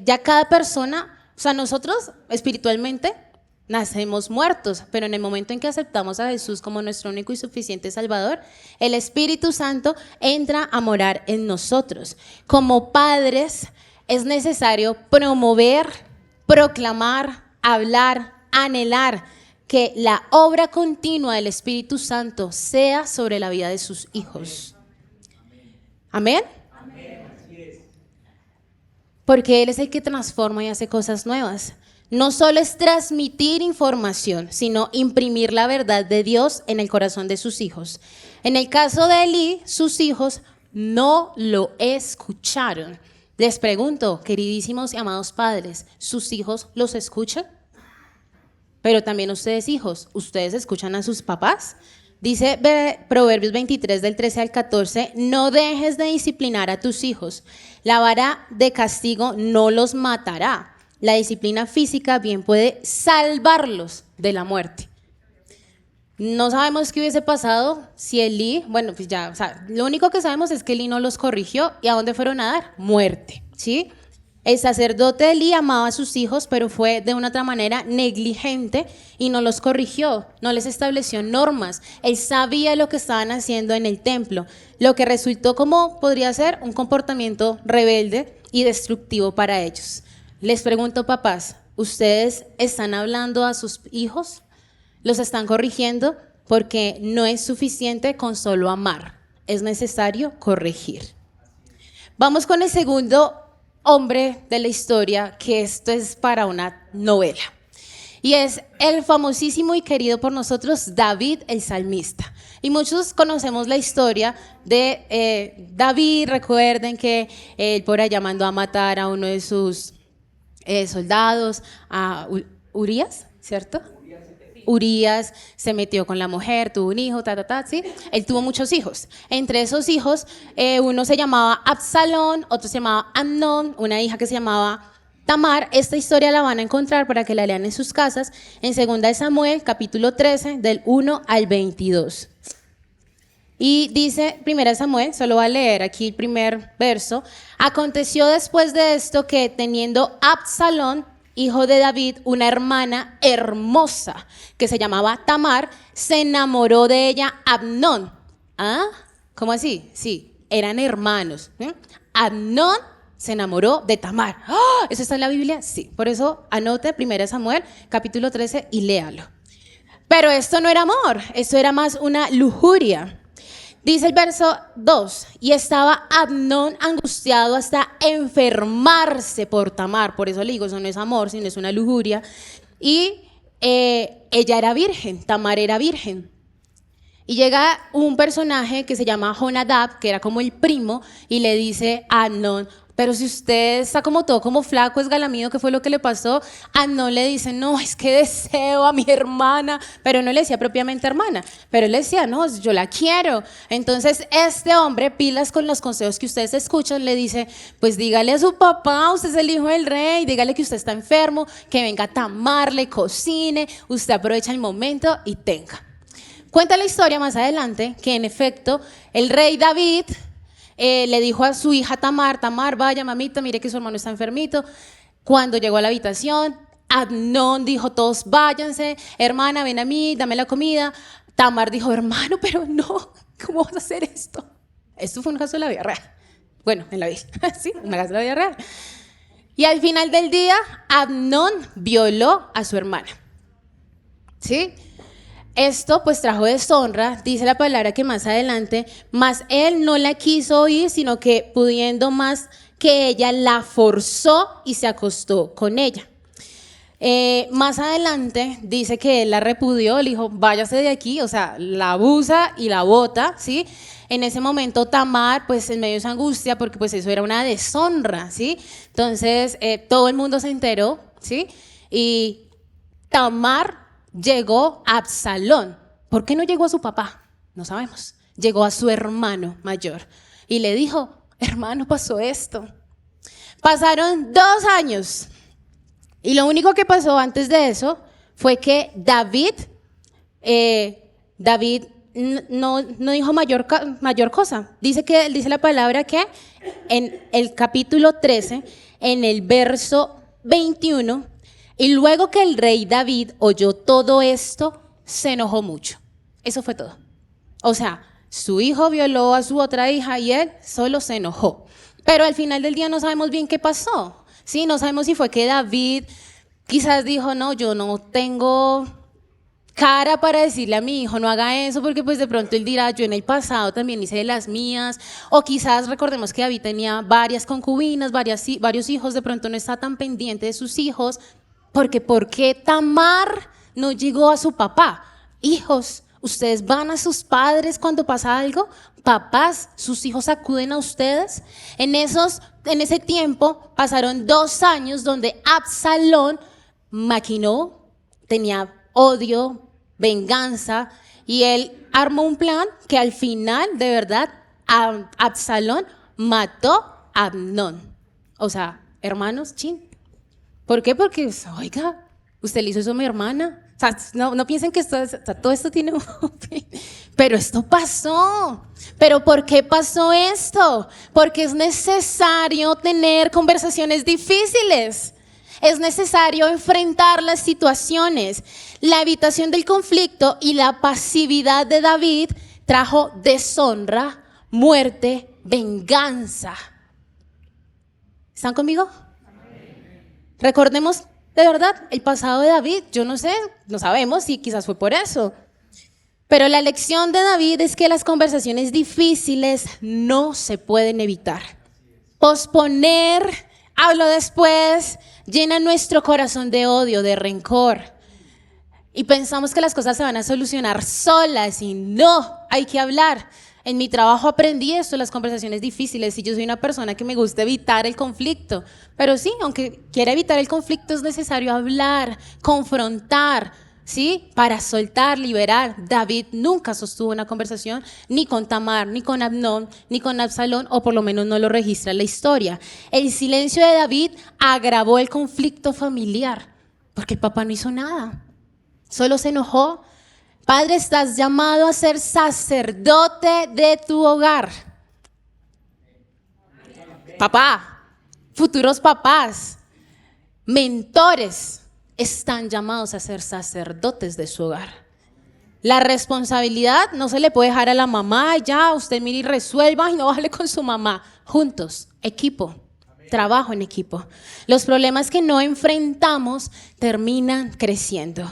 ya cada persona, o sea, nosotros espiritualmente nacemos muertos, pero en el momento en que aceptamos a Jesús como nuestro único y suficiente Salvador, el Espíritu Santo entra a morar en nosotros. Como padres es necesario promover, proclamar, hablar, anhelar que la obra continua del Espíritu Santo sea sobre la vida de sus hijos. ¿Amén? Porque Él es el que transforma y hace cosas nuevas. No solo es transmitir información, sino imprimir la verdad de Dios en el corazón de sus hijos. En el caso de Elí, sus hijos no lo escucharon. Les pregunto, queridísimos y amados padres, ¿sus hijos los escuchan? Pero también ustedes, hijos, ¿ustedes escuchan a sus papás? Dice Proverbios 23 del 13 al 14, no dejes de disciplinar a tus hijos. La vara de castigo no los matará. La disciplina física bien puede salvarlos de la muerte. No sabemos qué hubiese pasado si Elí, bueno, pues ya, o sea, lo único que sabemos es que Elí no los corrigió. ¿Y a dónde fueron a dar? Muerte, ¿sí? El sacerdote Elí amaba a sus hijos, pero fue de una otra manera negligente y no los corrigió, no les estableció normas. Él sabía lo que estaban haciendo en el templo, lo que resultó como podría ser un comportamiento rebelde y destructivo para ellos. Les pregunto, papás, ¿ustedes están hablando a sus hijos? ¿Los están corrigiendo? Porque no es suficiente con solo amar, es necesario corregir. Vamos con el segundo hombre de la historia, que esto es para una novela. Y es el famosísimo y querido por nosotros David el salmista. Y muchos conocemos la historia de David. Recuerden que él por allá mandó a matar a uno de sus soldados, a Urías, ¿cierto? Urías se metió con la mujer, tuvo un hijo, ¿sí? Él tuvo muchos hijos. Entre esos hijos, uno se llamaba Absalón, otro se llamaba Amnón, una hija que se llamaba Tamar. Esta historia la van a encontrar para que la lean en sus casas en 2 Samuel, capítulo 13, del 1 al 22. Y dice 1 Samuel, solo va a leer aquí el primer verso. Aconteció después de esto que teniendo Absalón, hijo de David, una hermana hermosa que se llamaba Tamar, se enamoró de ella Amnón. ¿Ah? ¿Cómo así? Sí, eran hermanos. Amnón se enamoró de Tamar. ¡Oh! ¿Eso está en la Biblia? Sí, por eso anote 1 Samuel, capítulo 13 y léalo. Pero esto no era amor, esto era más una lujuria. Dice el verso 2, y estaba Amnón angustiado hasta enfermarse por Tamar. Por eso le digo, eso no es amor, sino es una lujuria. Y ella era virgen, Tamar era virgen. Y llega un personaje que se llama Jonadab, que era como el primo, y le dice a Amnón, pero si usted está como todo como flaco, esgalamido, ¿qué fue lo que le pasó? Amnón le dice, no, es que deseo a mi hermana, pero no le decía propiamente hermana, pero él le decía, no, yo la quiero. Entonces este hombre, pilas con los consejos que ustedes escuchan, le dice, pues dígale a su papá, usted es el hijo del rey, dígale que usted está enfermo, que venga a Tamar, le cocine, usted aprovecha el momento y tenga. Cuenta la historia más adelante que en efecto el rey David le dijo a su hija Tamar, Tamar, vaya mamita, mire que su hermano está enfermito. Cuando llegó a la habitación, Amnón dijo, todos váyanse, hermana, ven a mí, dame la comida. Tamar dijo, hermano, pero no, ¿cómo vas a hacer esto? Esto fue un caso de la vida real. Bueno, en la vida, sí, un caso de la vida real. Y al final del día, Amnón violó a su hermana. ¿Sí? Esto pues trajo deshonra, dice la palabra que más adelante, mas él no la quiso oír, sino que pudiendo más que ella, la forzó y se acostó con ella. Más adelante dice que él la repudió, le dijo, váyase de aquí, o sea, la abusa y la bota, ¿sí? En ese momento Tamar, pues en medio de su angustia, porque pues eso era una deshonra, ¿sí? Entonces todo el mundo se enteró, ¿sí? Y Tamar llegó a Absalón. ¿Por qué no llegó a su papá? No sabemos. Llegó a su hermano mayor y le dijo, hermano, pasó esto. Pasaron 2 años y lo único que pasó antes de eso fue que David no dijo mayor cosa. Dice la palabra que en el capítulo 13, en el verso 21, y luego que el rey David oyó todo esto, se enojó mucho. Eso fue todo. O sea, su hijo violó a su otra hija y él solo se enojó. Pero al final del día no sabemos bien qué pasó. ¿Sí? No sabemos si fue que David quizás dijo, no, yo no tengo cara para decirle a mi hijo no haga eso, porque pues de pronto él dirá, yo en el pasado también hice de las mías, o quizás recordemos que David tenía varias concubinas, varios hijos, de pronto no está tan pendiente de sus hijos, porque ¿por qué Tamar no llegó a su papá? Hijos, ¿ustedes van a sus padres cuando pasa algo? Papás, ¿sus hijos acuden a ustedes? En ese tiempo pasaron 2 años donde Absalón maquinó, tenía odio, venganza, y él armó un plan que al final, de verdad, Absalón mató a Amnón. O sea, hermanos, chin. ¿Por qué? Porque, oiga, usted le hizo eso a mi hermana. O sea, no piensen que todo esto tiene un fin. Pero esto pasó. ¿Pero por qué pasó esto? Porque es necesario tener conversaciones difíciles. Es necesario enfrentar las situaciones. La evitación del conflicto y la pasividad de David trajo deshonra, muerte, venganza. ¿Están conmigo? Recordemos de verdad el pasado de David. Yo no sé, no sabemos si quizás fue por eso. Pero la lección de David es que las conversaciones difíciles no se pueden evitar. Posponer, hablo después, llena nuestro corazón de odio, de rencor. Y pensamos que las cosas se van a solucionar solas y no, hay que hablar. En mi trabajo aprendí esto, las conversaciones difíciles, y yo soy una persona que me gusta evitar el conflicto. Pero sí, aunque quiera evitar el conflicto, es necesario hablar, confrontar, ¿sí? Para soltar, liberar. David nunca sostuvo una conversación, ni con Tamar, ni con Amnón, ni con Absalón, o por lo menos no lo registra la historia. El silencio de David agravó el conflicto familiar, porque el papá no hizo nada, solo se enojó. Padre, estás llamado a ser sacerdote de tu hogar. Papá, futuros papás, mentores, están llamados a ser sacerdotes de su hogar. La responsabilidad no se le puede dejar a la mamá, ya usted mire y resuelva y no bájale con su mamá. Juntos, equipo, trabajo en equipo. Los problemas que no enfrentamos terminan creciendo.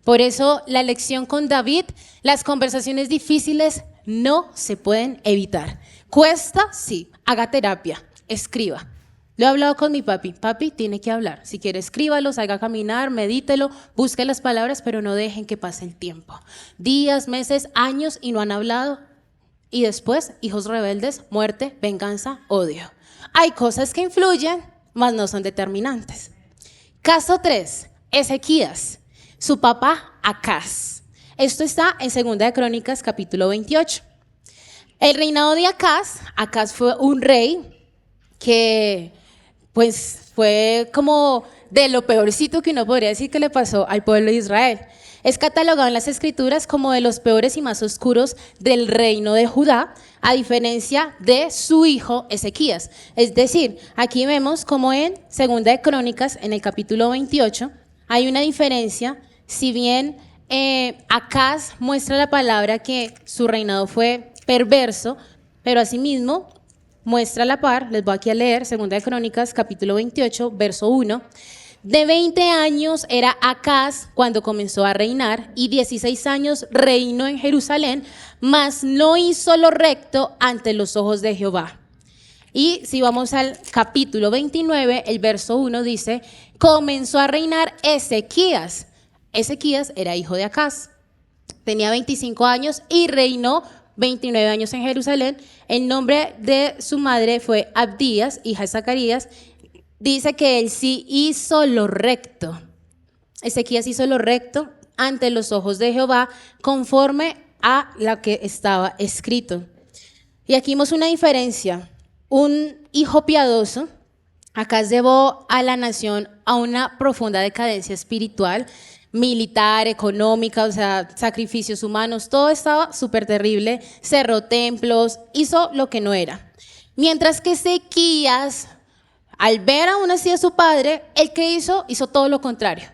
Por eso la lección con David, las conversaciones difíciles no se pueden evitar. Cuesta, sí, haga terapia, escriba. Lo he hablado con mi papi. Papi tiene que hablar. Si quiere, escríbalo, salga a caminar, medítelo, busque las palabras, pero no dejen que pase el tiempo. Días, meses, años y no han hablado. Y después, hijos rebeldes, muerte, venganza, odio. Hay cosas que influyen, mas no son determinantes. Caso 3, Ezequías. Su papá, Acaz. Esto está en 2 de Crónicas, capítulo 28. El reinado de Acaz fue un rey que pues fue como de lo peorcito que uno podría decir que le pasó al pueblo de Israel. Es catalogado en las escrituras como de los peores y más oscuros del reino de Judá, a diferencia de su hijo Ezequías. Es decir, aquí vemos como en 2 de Crónicas, en el capítulo 28, hay una diferencia. Si bien Acaz muestra la palabra que su reinado fue perverso, pero asimismo muestra la par, les voy aquí a leer 2 de Crónicas, capítulo 28, verso 1. De 20 años era Acaz cuando comenzó a reinar, y 16 años reinó en Jerusalén, mas no hizo lo recto ante los ojos de Jehová. Y si vamos al capítulo 29, el verso 1 dice, comenzó a reinar Ezequías. Ezequías era hijo de Acaz, tenía 25 años y reinó 29 años en Jerusalén. El nombre de su madre fue Abdías, hija de Zacarías. Dice que él sí hizo lo recto. Ezequías hizo lo recto ante los ojos de Jehová, conforme a lo que estaba escrito. Y aquí vemos una diferencia. Un hijo piadoso, Acaz llevó a la nación a una profunda decadencia espiritual, militar, económica, o sea, sacrificios humanos, todo estaba súper terrible, cerró templos, hizo lo que no era. Mientras que Ezequías, al ver aún así a su padre, el que hizo todo lo contrario.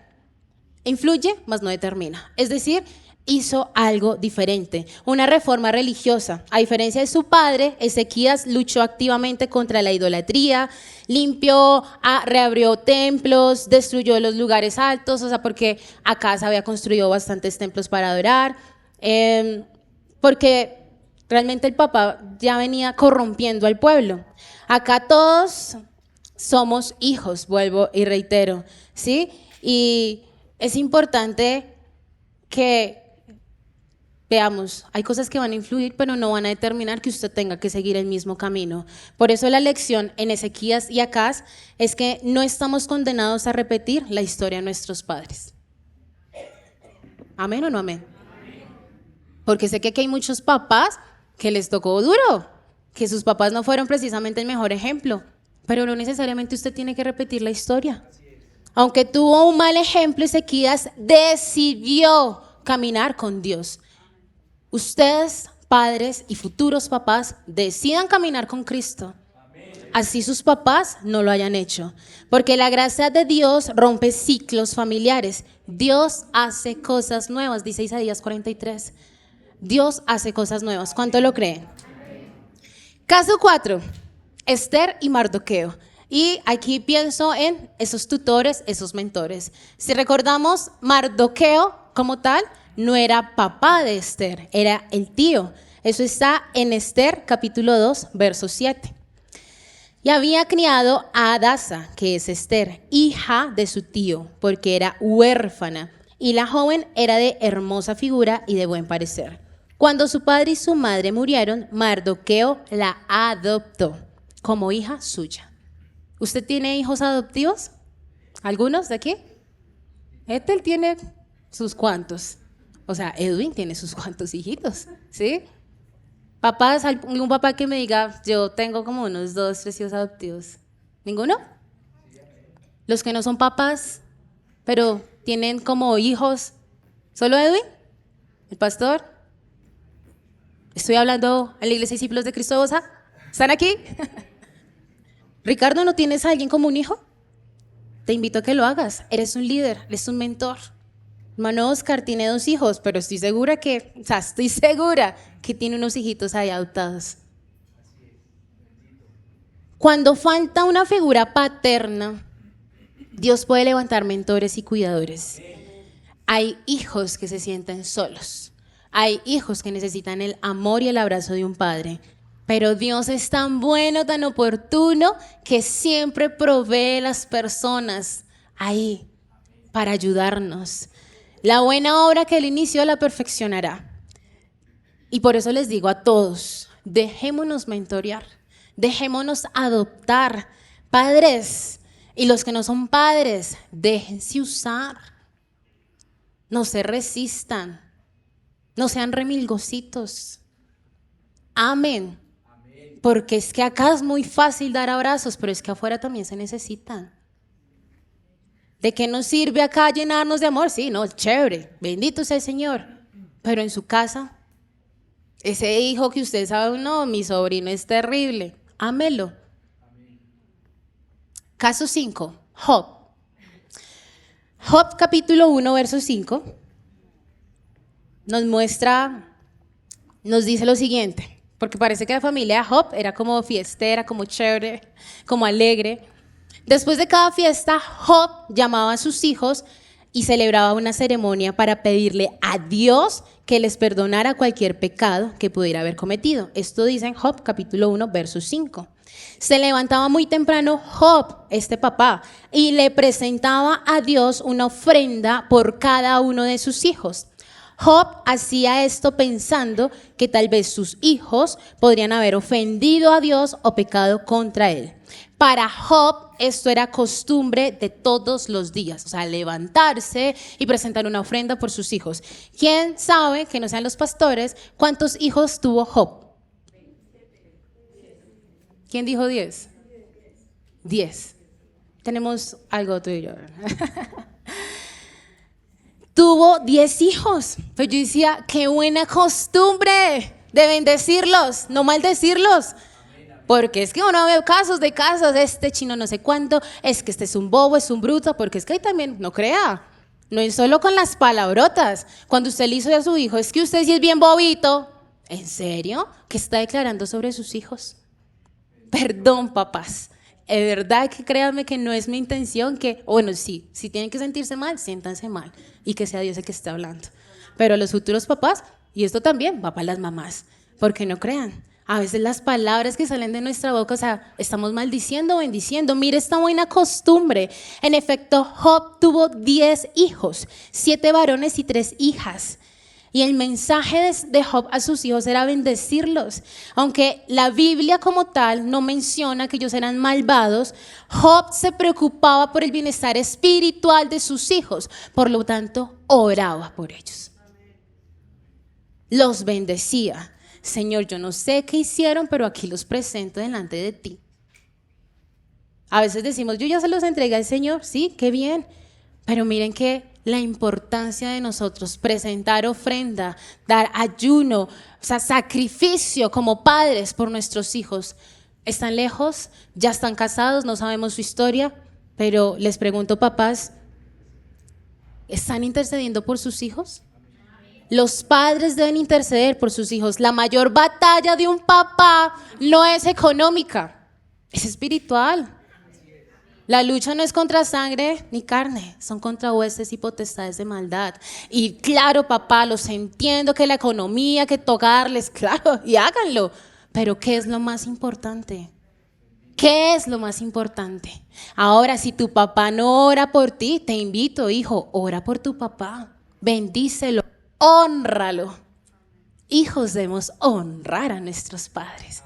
Influye, mas no determina. Es decir, hizo algo diferente, una reforma religiosa. A diferencia de su padre, Ezequías luchó activamente contra la idolatría, limpió, reabrió templos, destruyó los lugares altos, o sea, porque Acaz había construido bastantes templos para adorar, porque realmente el papá ya venía corrompiendo al pueblo. Acá todos somos hijos, vuelvo y reitero, ¿sí? Y es importante que veamos, hay cosas que van a influir, pero no van a determinar que usted tenga que seguir el mismo camino. Por eso la lección en Ezequías y Acaz es que no estamos condenados a repetir la historia de nuestros padres. ¿Amén o no amén? Porque sé que aquí hay muchos papás que les tocó duro, que sus papás no fueron precisamente el mejor ejemplo, pero no necesariamente usted tiene que repetir la historia. Aunque tuvo un mal ejemplo, Ezequías decidió caminar con Dios. Ustedes, padres y futuros papás, decidan caminar con Cristo. Así sus papás no lo hayan hecho. Porque la gracia de Dios rompe ciclos familiares. Dios hace cosas nuevas, dice Isaías 43. Dios hace cosas nuevas. ¿Cuánto lo creen? Caso 4. Esther y Mardoqueo. Y aquí pienso en esos tutores, esos mentores. Si recordamos, Mardoqueo como tal no era papá de Esther, era el tío. Eso está en Esther capítulo 2, verso 7. Y había criado a Hadasa, que es Esther, hija de su tío, porque era huérfana. Y la joven era de hermosa figura y de buen parecer. Cuando su padre y su madre murieron, Mardoqueo la adoptó como hija suya. ¿Usted tiene hijos adoptivos? ¿Algunos de aquí? Ethel tiene sus cuantos. O sea, Edwin tiene sus cuantos hijitos, ¿sí? Papás, algún papá que me diga, yo tengo como unos 2, 3 hijos adoptivos. ¿Ninguno? Los que no son papás, pero tienen como hijos. ¿Solo Edwin? ¿El pastor? Estoy hablando a la Iglesia de Discípulos de Cristo Bosa. ¿Están aquí? Ricardo, ¿no tienes a alguien como un hijo? Te invito a que lo hagas. Eres un líder, eres un mentor. Hermano Oscar tiene 2 hijos, pero estoy segura que tiene unos hijitos ahí adoptados. Cuando falta una figura paterna, Dios puede levantar mentores y cuidadores. Hay hijos que se sienten solos. Hay hijos que necesitan el amor y el abrazo de un padre. Pero Dios es tan bueno, tan oportuno, que siempre provee las personas ahí para ayudarnos. La buena obra que Él inició la perfeccionará. Y por eso les digo a todos, dejémonos mentorear, dejémonos adoptar. Padres y los que no son padres, déjense usar. No se resistan, no sean remilgositos. Amén. Porque es que acá es muy fácil dar abrazos, pero es que afuera también se necesitan. ¿De qué nos sirve acá llenarnos de amor? Sí, no, chévere, bendito sea el Señor. Pero en su casa, ese hijo que usted sabe, no, mi sobrino es terrible, ámelo. Caso 5, Job. Job capítulo 1, verso 5, nos dice lo siguiente. Porque parece que la familia de Job era como fiestera, como chévere, como alegre. Después de cada fiesta, Job llamaba a sus hijos y celebraba una ceremonia para pedirle a Dios que les perdonara cualquier pecado que pudiera haber cometido. Esto dice en Job capítulo 1, verso 5. Se levantaba muy temprano Job, este papá, y le presentaba a Dios una ofrenda por cada uno de sus hijos. Job hacía esto pensando que tal vez sus hijos podrían haber ofendido a Dios o pecado contra él. Para Job esto era costumbre de todos los días, o sea, levantarse y presentar una ofrenda por sus hijos. ¿Quién sabe, que no sean los pastores, cuántos hijos tuvo Job? ¿Quién dijo 10? 10. Tenemos algo tú y yo. Tuvo 10 hijos. Pues yo decía, qué buena costumbre de bendecirlos, no maldecirlos. Porque es que uno ve casos de este chino no sé cuánto, es que este es un bobo, es un bruto, porque es que ahí también, no crea, no es solo con las palabrotas. Cuando usted le hizo a su hijo, es que usted sí es bien bobito. ¿En serio? ¿Qué está declarando sobre sus hijos? Perdón, papás. De verdad que créanme que no es mi intención que, bueno, sí, si tienen que sentirse mal, siéntanse mal y que sea Dios el que esté hablando. Pero los futuros papás, y esto también va para las mamás, porque no crean, a veces las palabras que salen de nuestra boca, o sea, estamos maldiciendo o bendiciendo. Mire esta buena costumbre. En efecto, Job tuvo 10 hijos, 7 varones y 3 hijas. Y el mensaje de Job a sus hijos era bendecirlos. Aunque la Biblia como tal no menciona que ellos eran malvados, Job se preocupaba por el bienestar espiritual de sus hijos. Por lo tanto, oraba por ellos. Los bendecía. Señor, yo no sé qué hicieron, pero aquí los presento delante de ti. A veces decimos, yo ya se los entregué al Señor. Sí, qué bien. Pero miren que la importancia de nosotros presentar ofrenda, dar ayuno, o sea, sacrificio como padres por nuestros hijos. ¿Están lejos? ¿Ya están casados? No sabemos su historia, pero les pregunto, papás, ¿están intercediendo por sus hijos? Los padres deben interceder por sus hijos. La mayor batalla de un papá no es económica, es espiritual. La lucha no es contra sangre ni carne, son contra huestes y potestades de maldad. Y claro, papá, los entiendo que la economía, que tocarles, claro, y háganlo. Pero ¿qué es lo más importante? ¿Qué es lo más importante? Ahora, si tu papá no ora por ti, te invito, hijo, ora por tu papá. Bendícelo, hónralo. Hijos, debemos honrar a nuestros padres.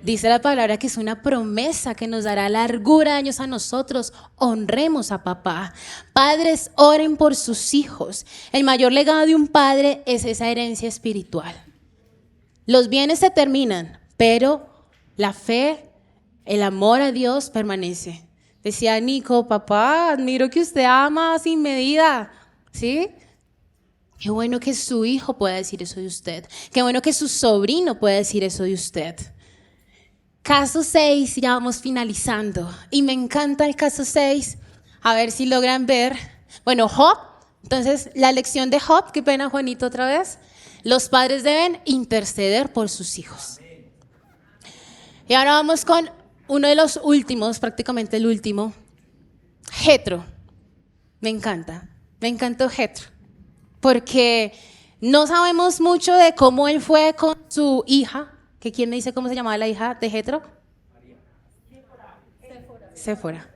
Dice la palabra que es una promesa que nos dará largura de años a nosotros. Honremos a papá. Padres, oren por sus hijos. El mayor legado de un padre es esa herencia espiritual. Los bienes se terminan, pero la fe, el amor a Dios permanece. Decía Nico, papá, admiro que usted ama sin medida. ¿Sí? Qué bueno que su hijo pueda decir eso de usted. Qué bueno que su sobrino pueda decir eso de usted. Caso 6, ya vamos finalizando. Y me encanta el caso 6. A ver si logran ver. Bueno, Job. Entonces, la lección de Job, qué pena, Juanito, otra vez. Los padres deben interceder por sus hijos. Y ahora vamos con uno de los últimos, prácticamente el último. Jetro. Me encantó Jetro. Porque no sabemos mucho de cómo él fue con su hija. ¿Que quién me dice cómo se llamaba la hija de Jetro? Séfora.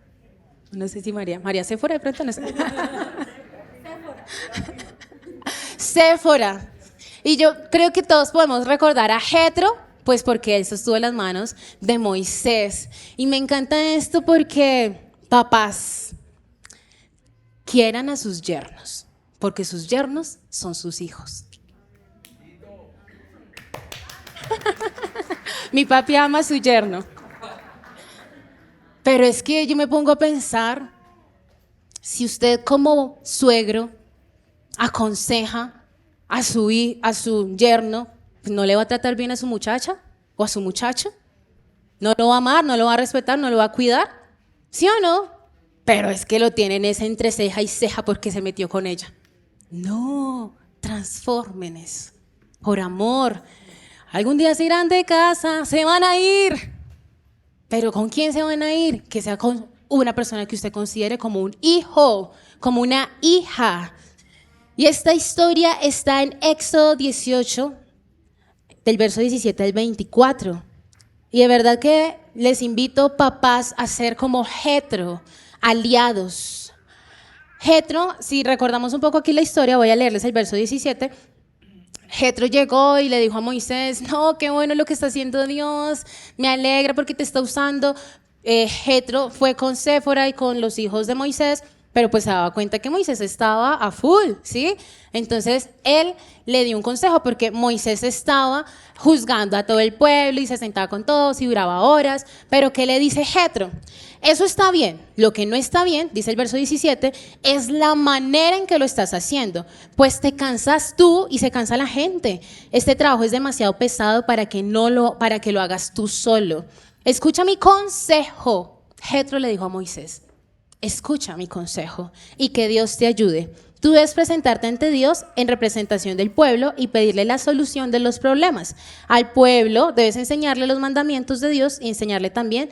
No sé si María Séfora de pronto no sé. Séfora. Y yo creo que todos podemos recordar a Jetro, pues porque él sostuvo las manos de Moisés. Y me encanta esto porque, papás, quieran a sus yernos, porque sus yernos son sus hijos. Mi papi ama a su yerno. Pero es que yo me pongo a pensar, si usted como suegro aconseja a su yerno, ¿no le va a tratar bien a su muchacha o a su muchacho? ¿No lo va a amar, no lo va a respetar, no lo va a cuidar? ¿Sí o no? Pero es que lo tienen ese entre ceja y ceja porque se metió con ella. No, transformen eso por amor. Algún día se irán de casa, se van a ir. ¿Pero con quién se van a ir? Que sea con una persona que usted considere como un hijo, como una hija. Y esta historia está en Éxodo 18, del verso 17 al 24. Y de verdad que les invito, papás, a ser como Jetro, aliados. Jetro, si recordamos un poco aquí la historia, voy a leerles el verso 17. Jetro llegó y le dijo a Moisés: no, qué bueno lo que está haciendo Dios, me alegra porque te está usando. Jetro fue con Séfora y con los hijos de Moisés, pero pues se daba cuenta que Moisés estaba a full, ¿sí? Entonces él le dio un consejo porque Moisés estaba juzgando a todo el pueblo y se sentaba con todos y duraba horas. Pero ¿qué le dice Jetro? Eso está bien. Lo que no está bien, dice el verso 17, es la manera en que lo estás haciendo, pues te cansas tú y se cansa la gente. Este trabajo es demasiado pesado para que lo hagas tú solo. Escucha mi consejo. Jetro le dijo a Moisés: escucha mi consejo y que Dios te ayude. Tú debes presentarte ante Dios en representación del pueblo y pedirle la solución de los problemas. Al pueblo debes enseñarle los mandamientos de Dios y enseñarle también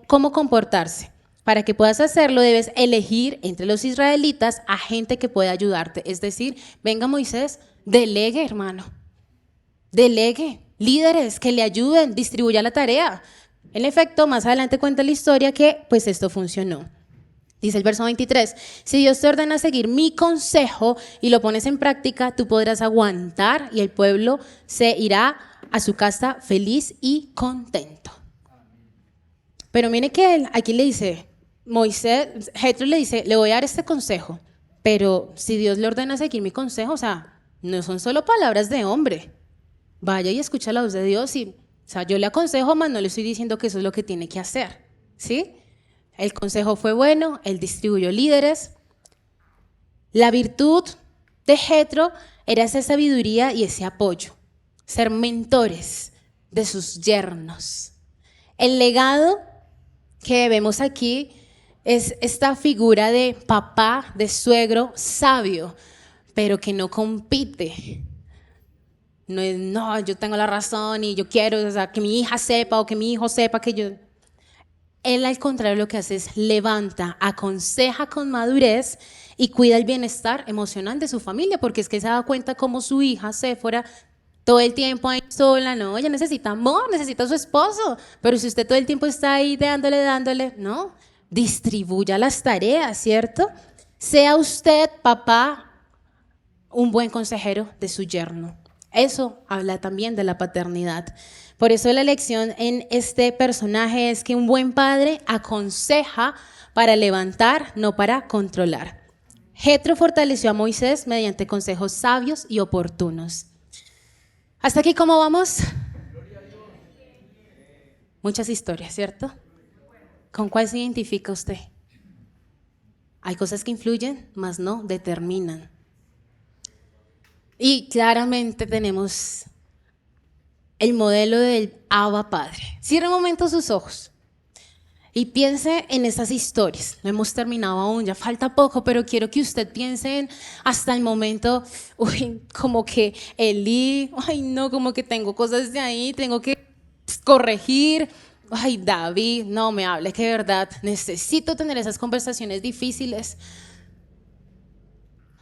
cómo comportarse. Para que puedas hacerlo, debes elegir entre los israelitas a gente que pueda ayudarte. Es decir, venga Moisés, delegue, hermano. Delegue líderes que le ayuden, distribuya la tarea. En efecto, más adelante cuenta la historia que pues esto funcionó. Dice el verso 23, si Dios te ordena seguir mi consejo y lo pones en práctica, tú podrás aguantar y el pueblo se irá a su casa feliz y contento. Pero mire que aquí le dice, Jetro le dice, le voy a dar este consejo, pero si Dios le ordena seguir mi consejo, o sea, no son solo palabras de hombre. Vaya y escucha la voz de Dios y, o sea, yo le aconsejo, mas no le estoy diciendo que eso es lo que tiene que hacer, ¿sí? El consejo fue bueno, él distribuyó líderes. La virtud de Jetro era esa sabiduría y ese apoyo, ser mentores de sus yernos. El legado que vemos aquí es esta figura de papá, de suegro sabio, pero que no compite. No es, no, yo tengo la razón y yo quiero, o sea, que mi hija sepa o que mi hijo sepa que yo... Él al contrario lo que hace es levanta, aconseja con madurez y cuida el bienestar emocional de su familia, porque es que se da cuenta como su hija Séfora todo el tiempo ahí sola, no, ella necesita amor, necesita a su esposo, pero si usted todo el tiempo está ahí dándole, no, distribuya las tareas, ¿cierto? Sea usted, papá, un buen consejero de su yerno. Eso habla también de la paternidad. Por eso la lección en este personaje es que un buen padre aconseja para levantar, no para controlar. Jetro fortaleció a Moisés mediante consejos sabios y oportunos. ¿Hasta aquí cómo vamos? Muchas historias, ¿cierto? ¿Con cuál se identifica usted? Hay cosas que influyen, mas no determinan. Y claramente tenemos el modelo del Abba Padre. Cierre un momento sus ojos y piense en esas historias. No hemos terminado aún, ya falta poco, pero quiero que usted piense en hasta el momento, como que Elí, no, como que tengo cosas de ahí, tengo que corregir. David, no me hable, que de verdad necesito tener esas conversaciones difíciles.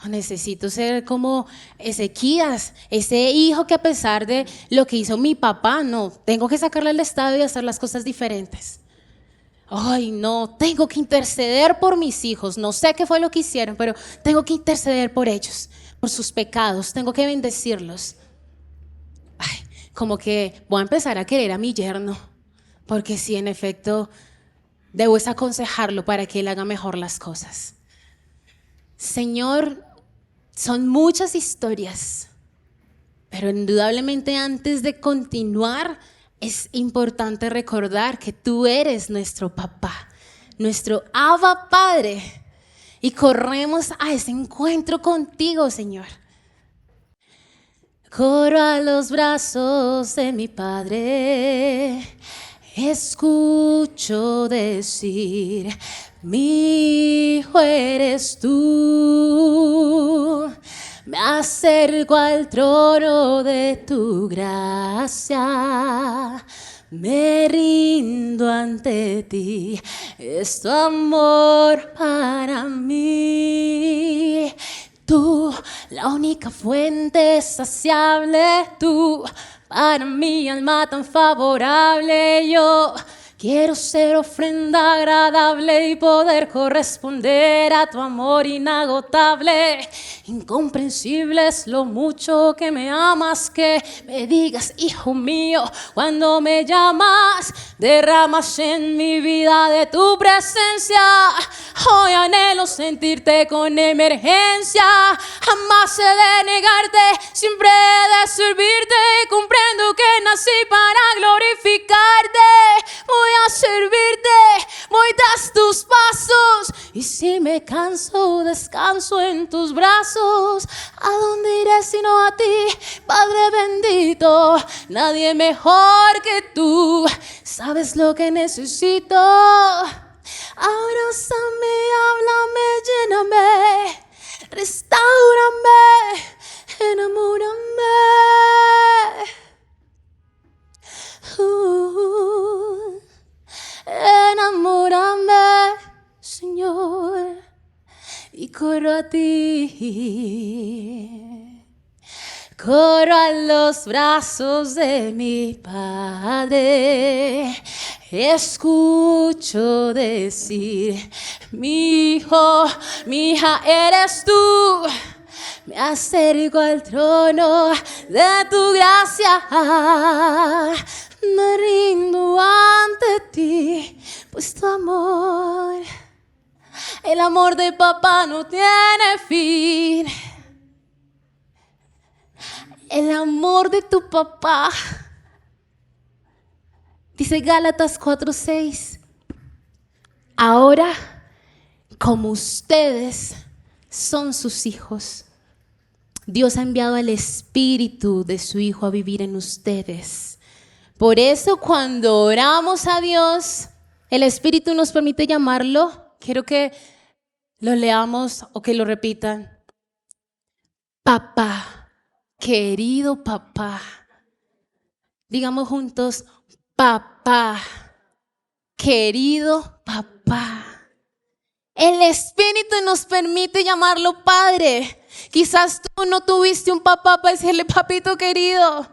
Necesito ser como Ezequías, ese hijo que a pesar de lo que hizo mi papá, no, tengo que sacarle al estado y hacer las cosas diferentes. No, tengo que interceder por mis hijos, no sé qué fue lo que hicieron, pero tengo que interceder por ellos, por sus pecados, tengo que bendecirlos. Como que voy a empezar a querer a mi yerno, porque sí, en efecto, debo es aconsejarlo para que él haga mejor las cosas. Señor, son muchas historias, pero indudablemente antes de continuar es importante recordar que tú eres nuestro papá, nuestro Abba Padre, y corremos a ese encuentro contigo, Señor. Corro a los brazos de mi Padre, escucho decir: mi hijo eres tú. Me acerco al trono de tu gracia me rindo ante ti. Es tu amor para mí. Tú, la única fuente saciable, tú, para mi alma tan favorable. Yo quiero ser ofrenda agradable y poder corresponder a tu amor inagotable. Incomprensible es lo mucho que me amas, que me digas, hijo mío, cuando me llamas, derramas en mi vida de tu presencia. Hoy anhelo sentirte con emergencia, jamás he de negarte, siempre he de servirte. Comprendo que nací para glorificarte. Voy a servirte, voy tras tus pasos, y si me canso, descanso en tus brazos. ¿A dónde iré sino a ti, Padre bendito? Nadie mejor que tú, sabes lo que necesito. Abrázame, háblame, lléname, restáurame, enamórame. Enamórame, Señor, y corro a ti. Corro a los brazos de mi Padre. Escucho decir, mi hijo, mi hija eres tú. Me acerco al trono de tu gracia. Me rindo ante ti, pues tu amor, el amor de papá no tiene fin. El amor de tu papá, dice Gálatas 4:6, ahora como ustedes son sus hijos, Dios ha enviado al Espíritu de su Hijo a vivir en ustedes. Por eso cuando oramos a Dios, el Espíritu nos permite llamarlo. Quiero que lo leamos o que lo repitan. Papá, querido papá. Digamos juntos, papá, querido papá. El Espíritu nos permite llamarlo Padre. Quizás tú no tuviste un papá para decirle papito querido,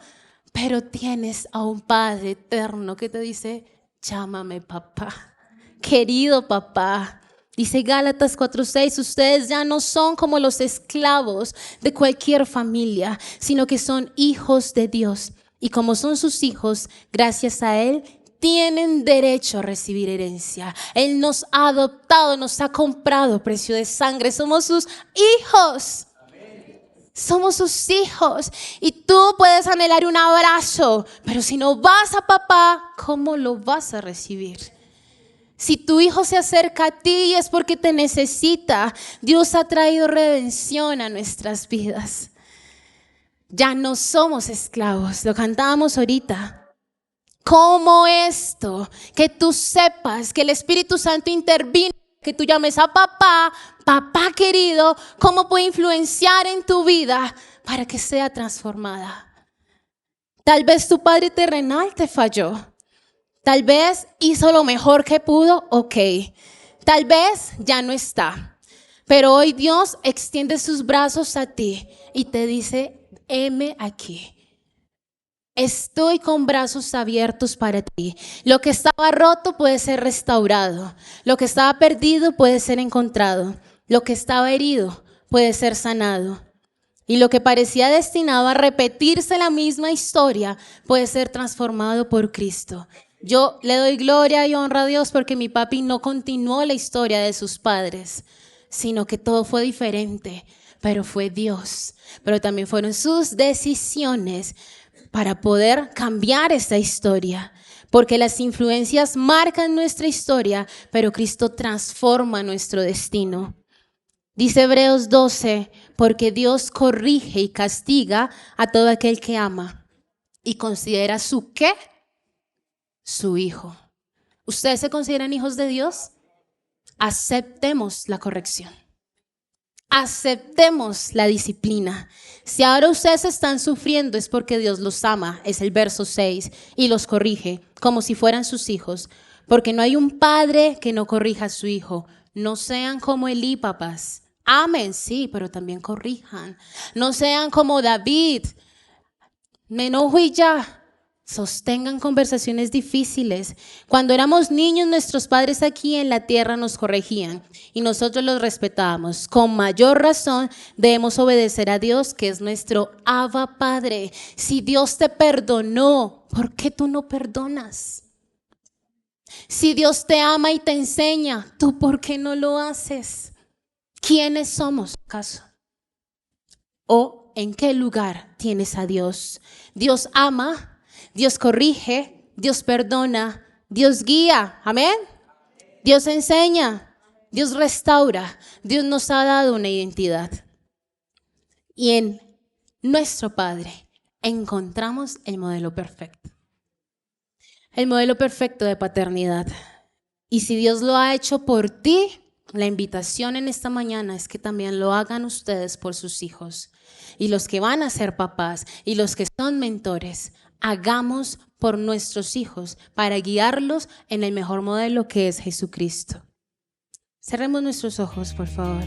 pero tienes a un Padre eterno que te dice, llámame papá, querido papá. Dice Gálatas 4:6, ustedes ya no son como los esclavos de cualquier familia, sino que son hijos de Dios. Y como son sus hijos, gracias a Él, tienen derecho a recibir herencia. Él nos ha adoptado, nos ha comprado a precio de sangre. Somos sus hijos. Somos sus hijos y tú puedes anhelar un abrazo, pero si no vas a papá, ¿cómo lo vas a recibir? Si tu hijo se acerca a ti es porque te necesita. Dios ha traído redención a nuestras vidas. Ya no somos esclavos, lo cantábamos ahorita. ¿Cómo esto? Que tú sepas que el Espíritu Santo intervino, que tú llames a papá, papá querido, ¿cómo puede influenciar en tu vida para que sea transformada? Tal vez tu padre terrenal te falló. Tal vez hizo lo mejor que pudo, ok. Tal vez ya no está. Pero hoy Dios extiende sus brazos a ti y te dice, heme aquí. Estoy con brazos abiertos para ti. Lo que estaba roto puede ser restaurado. Lo que estaba perdido puede ser encontrado. Lo que estaba herido puede ser sanado. Y lo que parecía destinado a repetirse la misma historia puede ser transformado por Cristo. Yo le doy gloria y honra a Dios porque mi papi no continuó la historia de sus padres, sino que todo fue diferente, pero fue Dios. Pero también fueron sus decisiones para poder cambiar esta historia, porque las influencias marcan nuestra historia, pero Cristo transforma nuestro destino. Dice Hebreos 12, porque Dios corrige y castiga a todo aquel que ama y considera su ¿qué? Su hijo. ¿Ustedes se consideran hijos de Dios? Aceptemos la corrección. Aceptemos la disciplina. Si ahora ustedes están sufriendo es porque Dios los ama, es el verso 6, y los corrige como si fueran sus hijos. Porque no hay un padre que no corrija a su hijo. No sean como Elí, papás. Amen, sí, pero también corrijan. No sean como David. Me enojo y ya. Sostengan conversaciones difíciles. Cuando éramos niños, nuestros padres aquí en la tierra nos corregían y nosotros los respetábamos. Con mayor razón debemos obedecer a Dios, que es nuestro Abba Padre. Si Dios te perdonó, ¿por qué tú no perdonas? Si Dios te ama y te enseña, ¿tú por qué no lo haces? ¿Quiénes somos, acaso? ¿O en qué lugar tienes a Dios? Dios ama, Dios corrige, Dios perdona, Dios guía, amén. Dios enseña, Dios restaura, Dios nos ha dado una identidad. Y en nuestro Padre encontramos el modelo perfecto. El modelo perfecto de paternidad. Y si Dios lo ha hecho por ti, la invitación en esta mañana es que también lo hagan ustedes por sus hijos. Y los que van a ser papás y los que son mentores, hagamos por nuestros hijos para guiarlos en el mejor modelo que es Jesucristo. Cerremos nuestros ojos, por favor.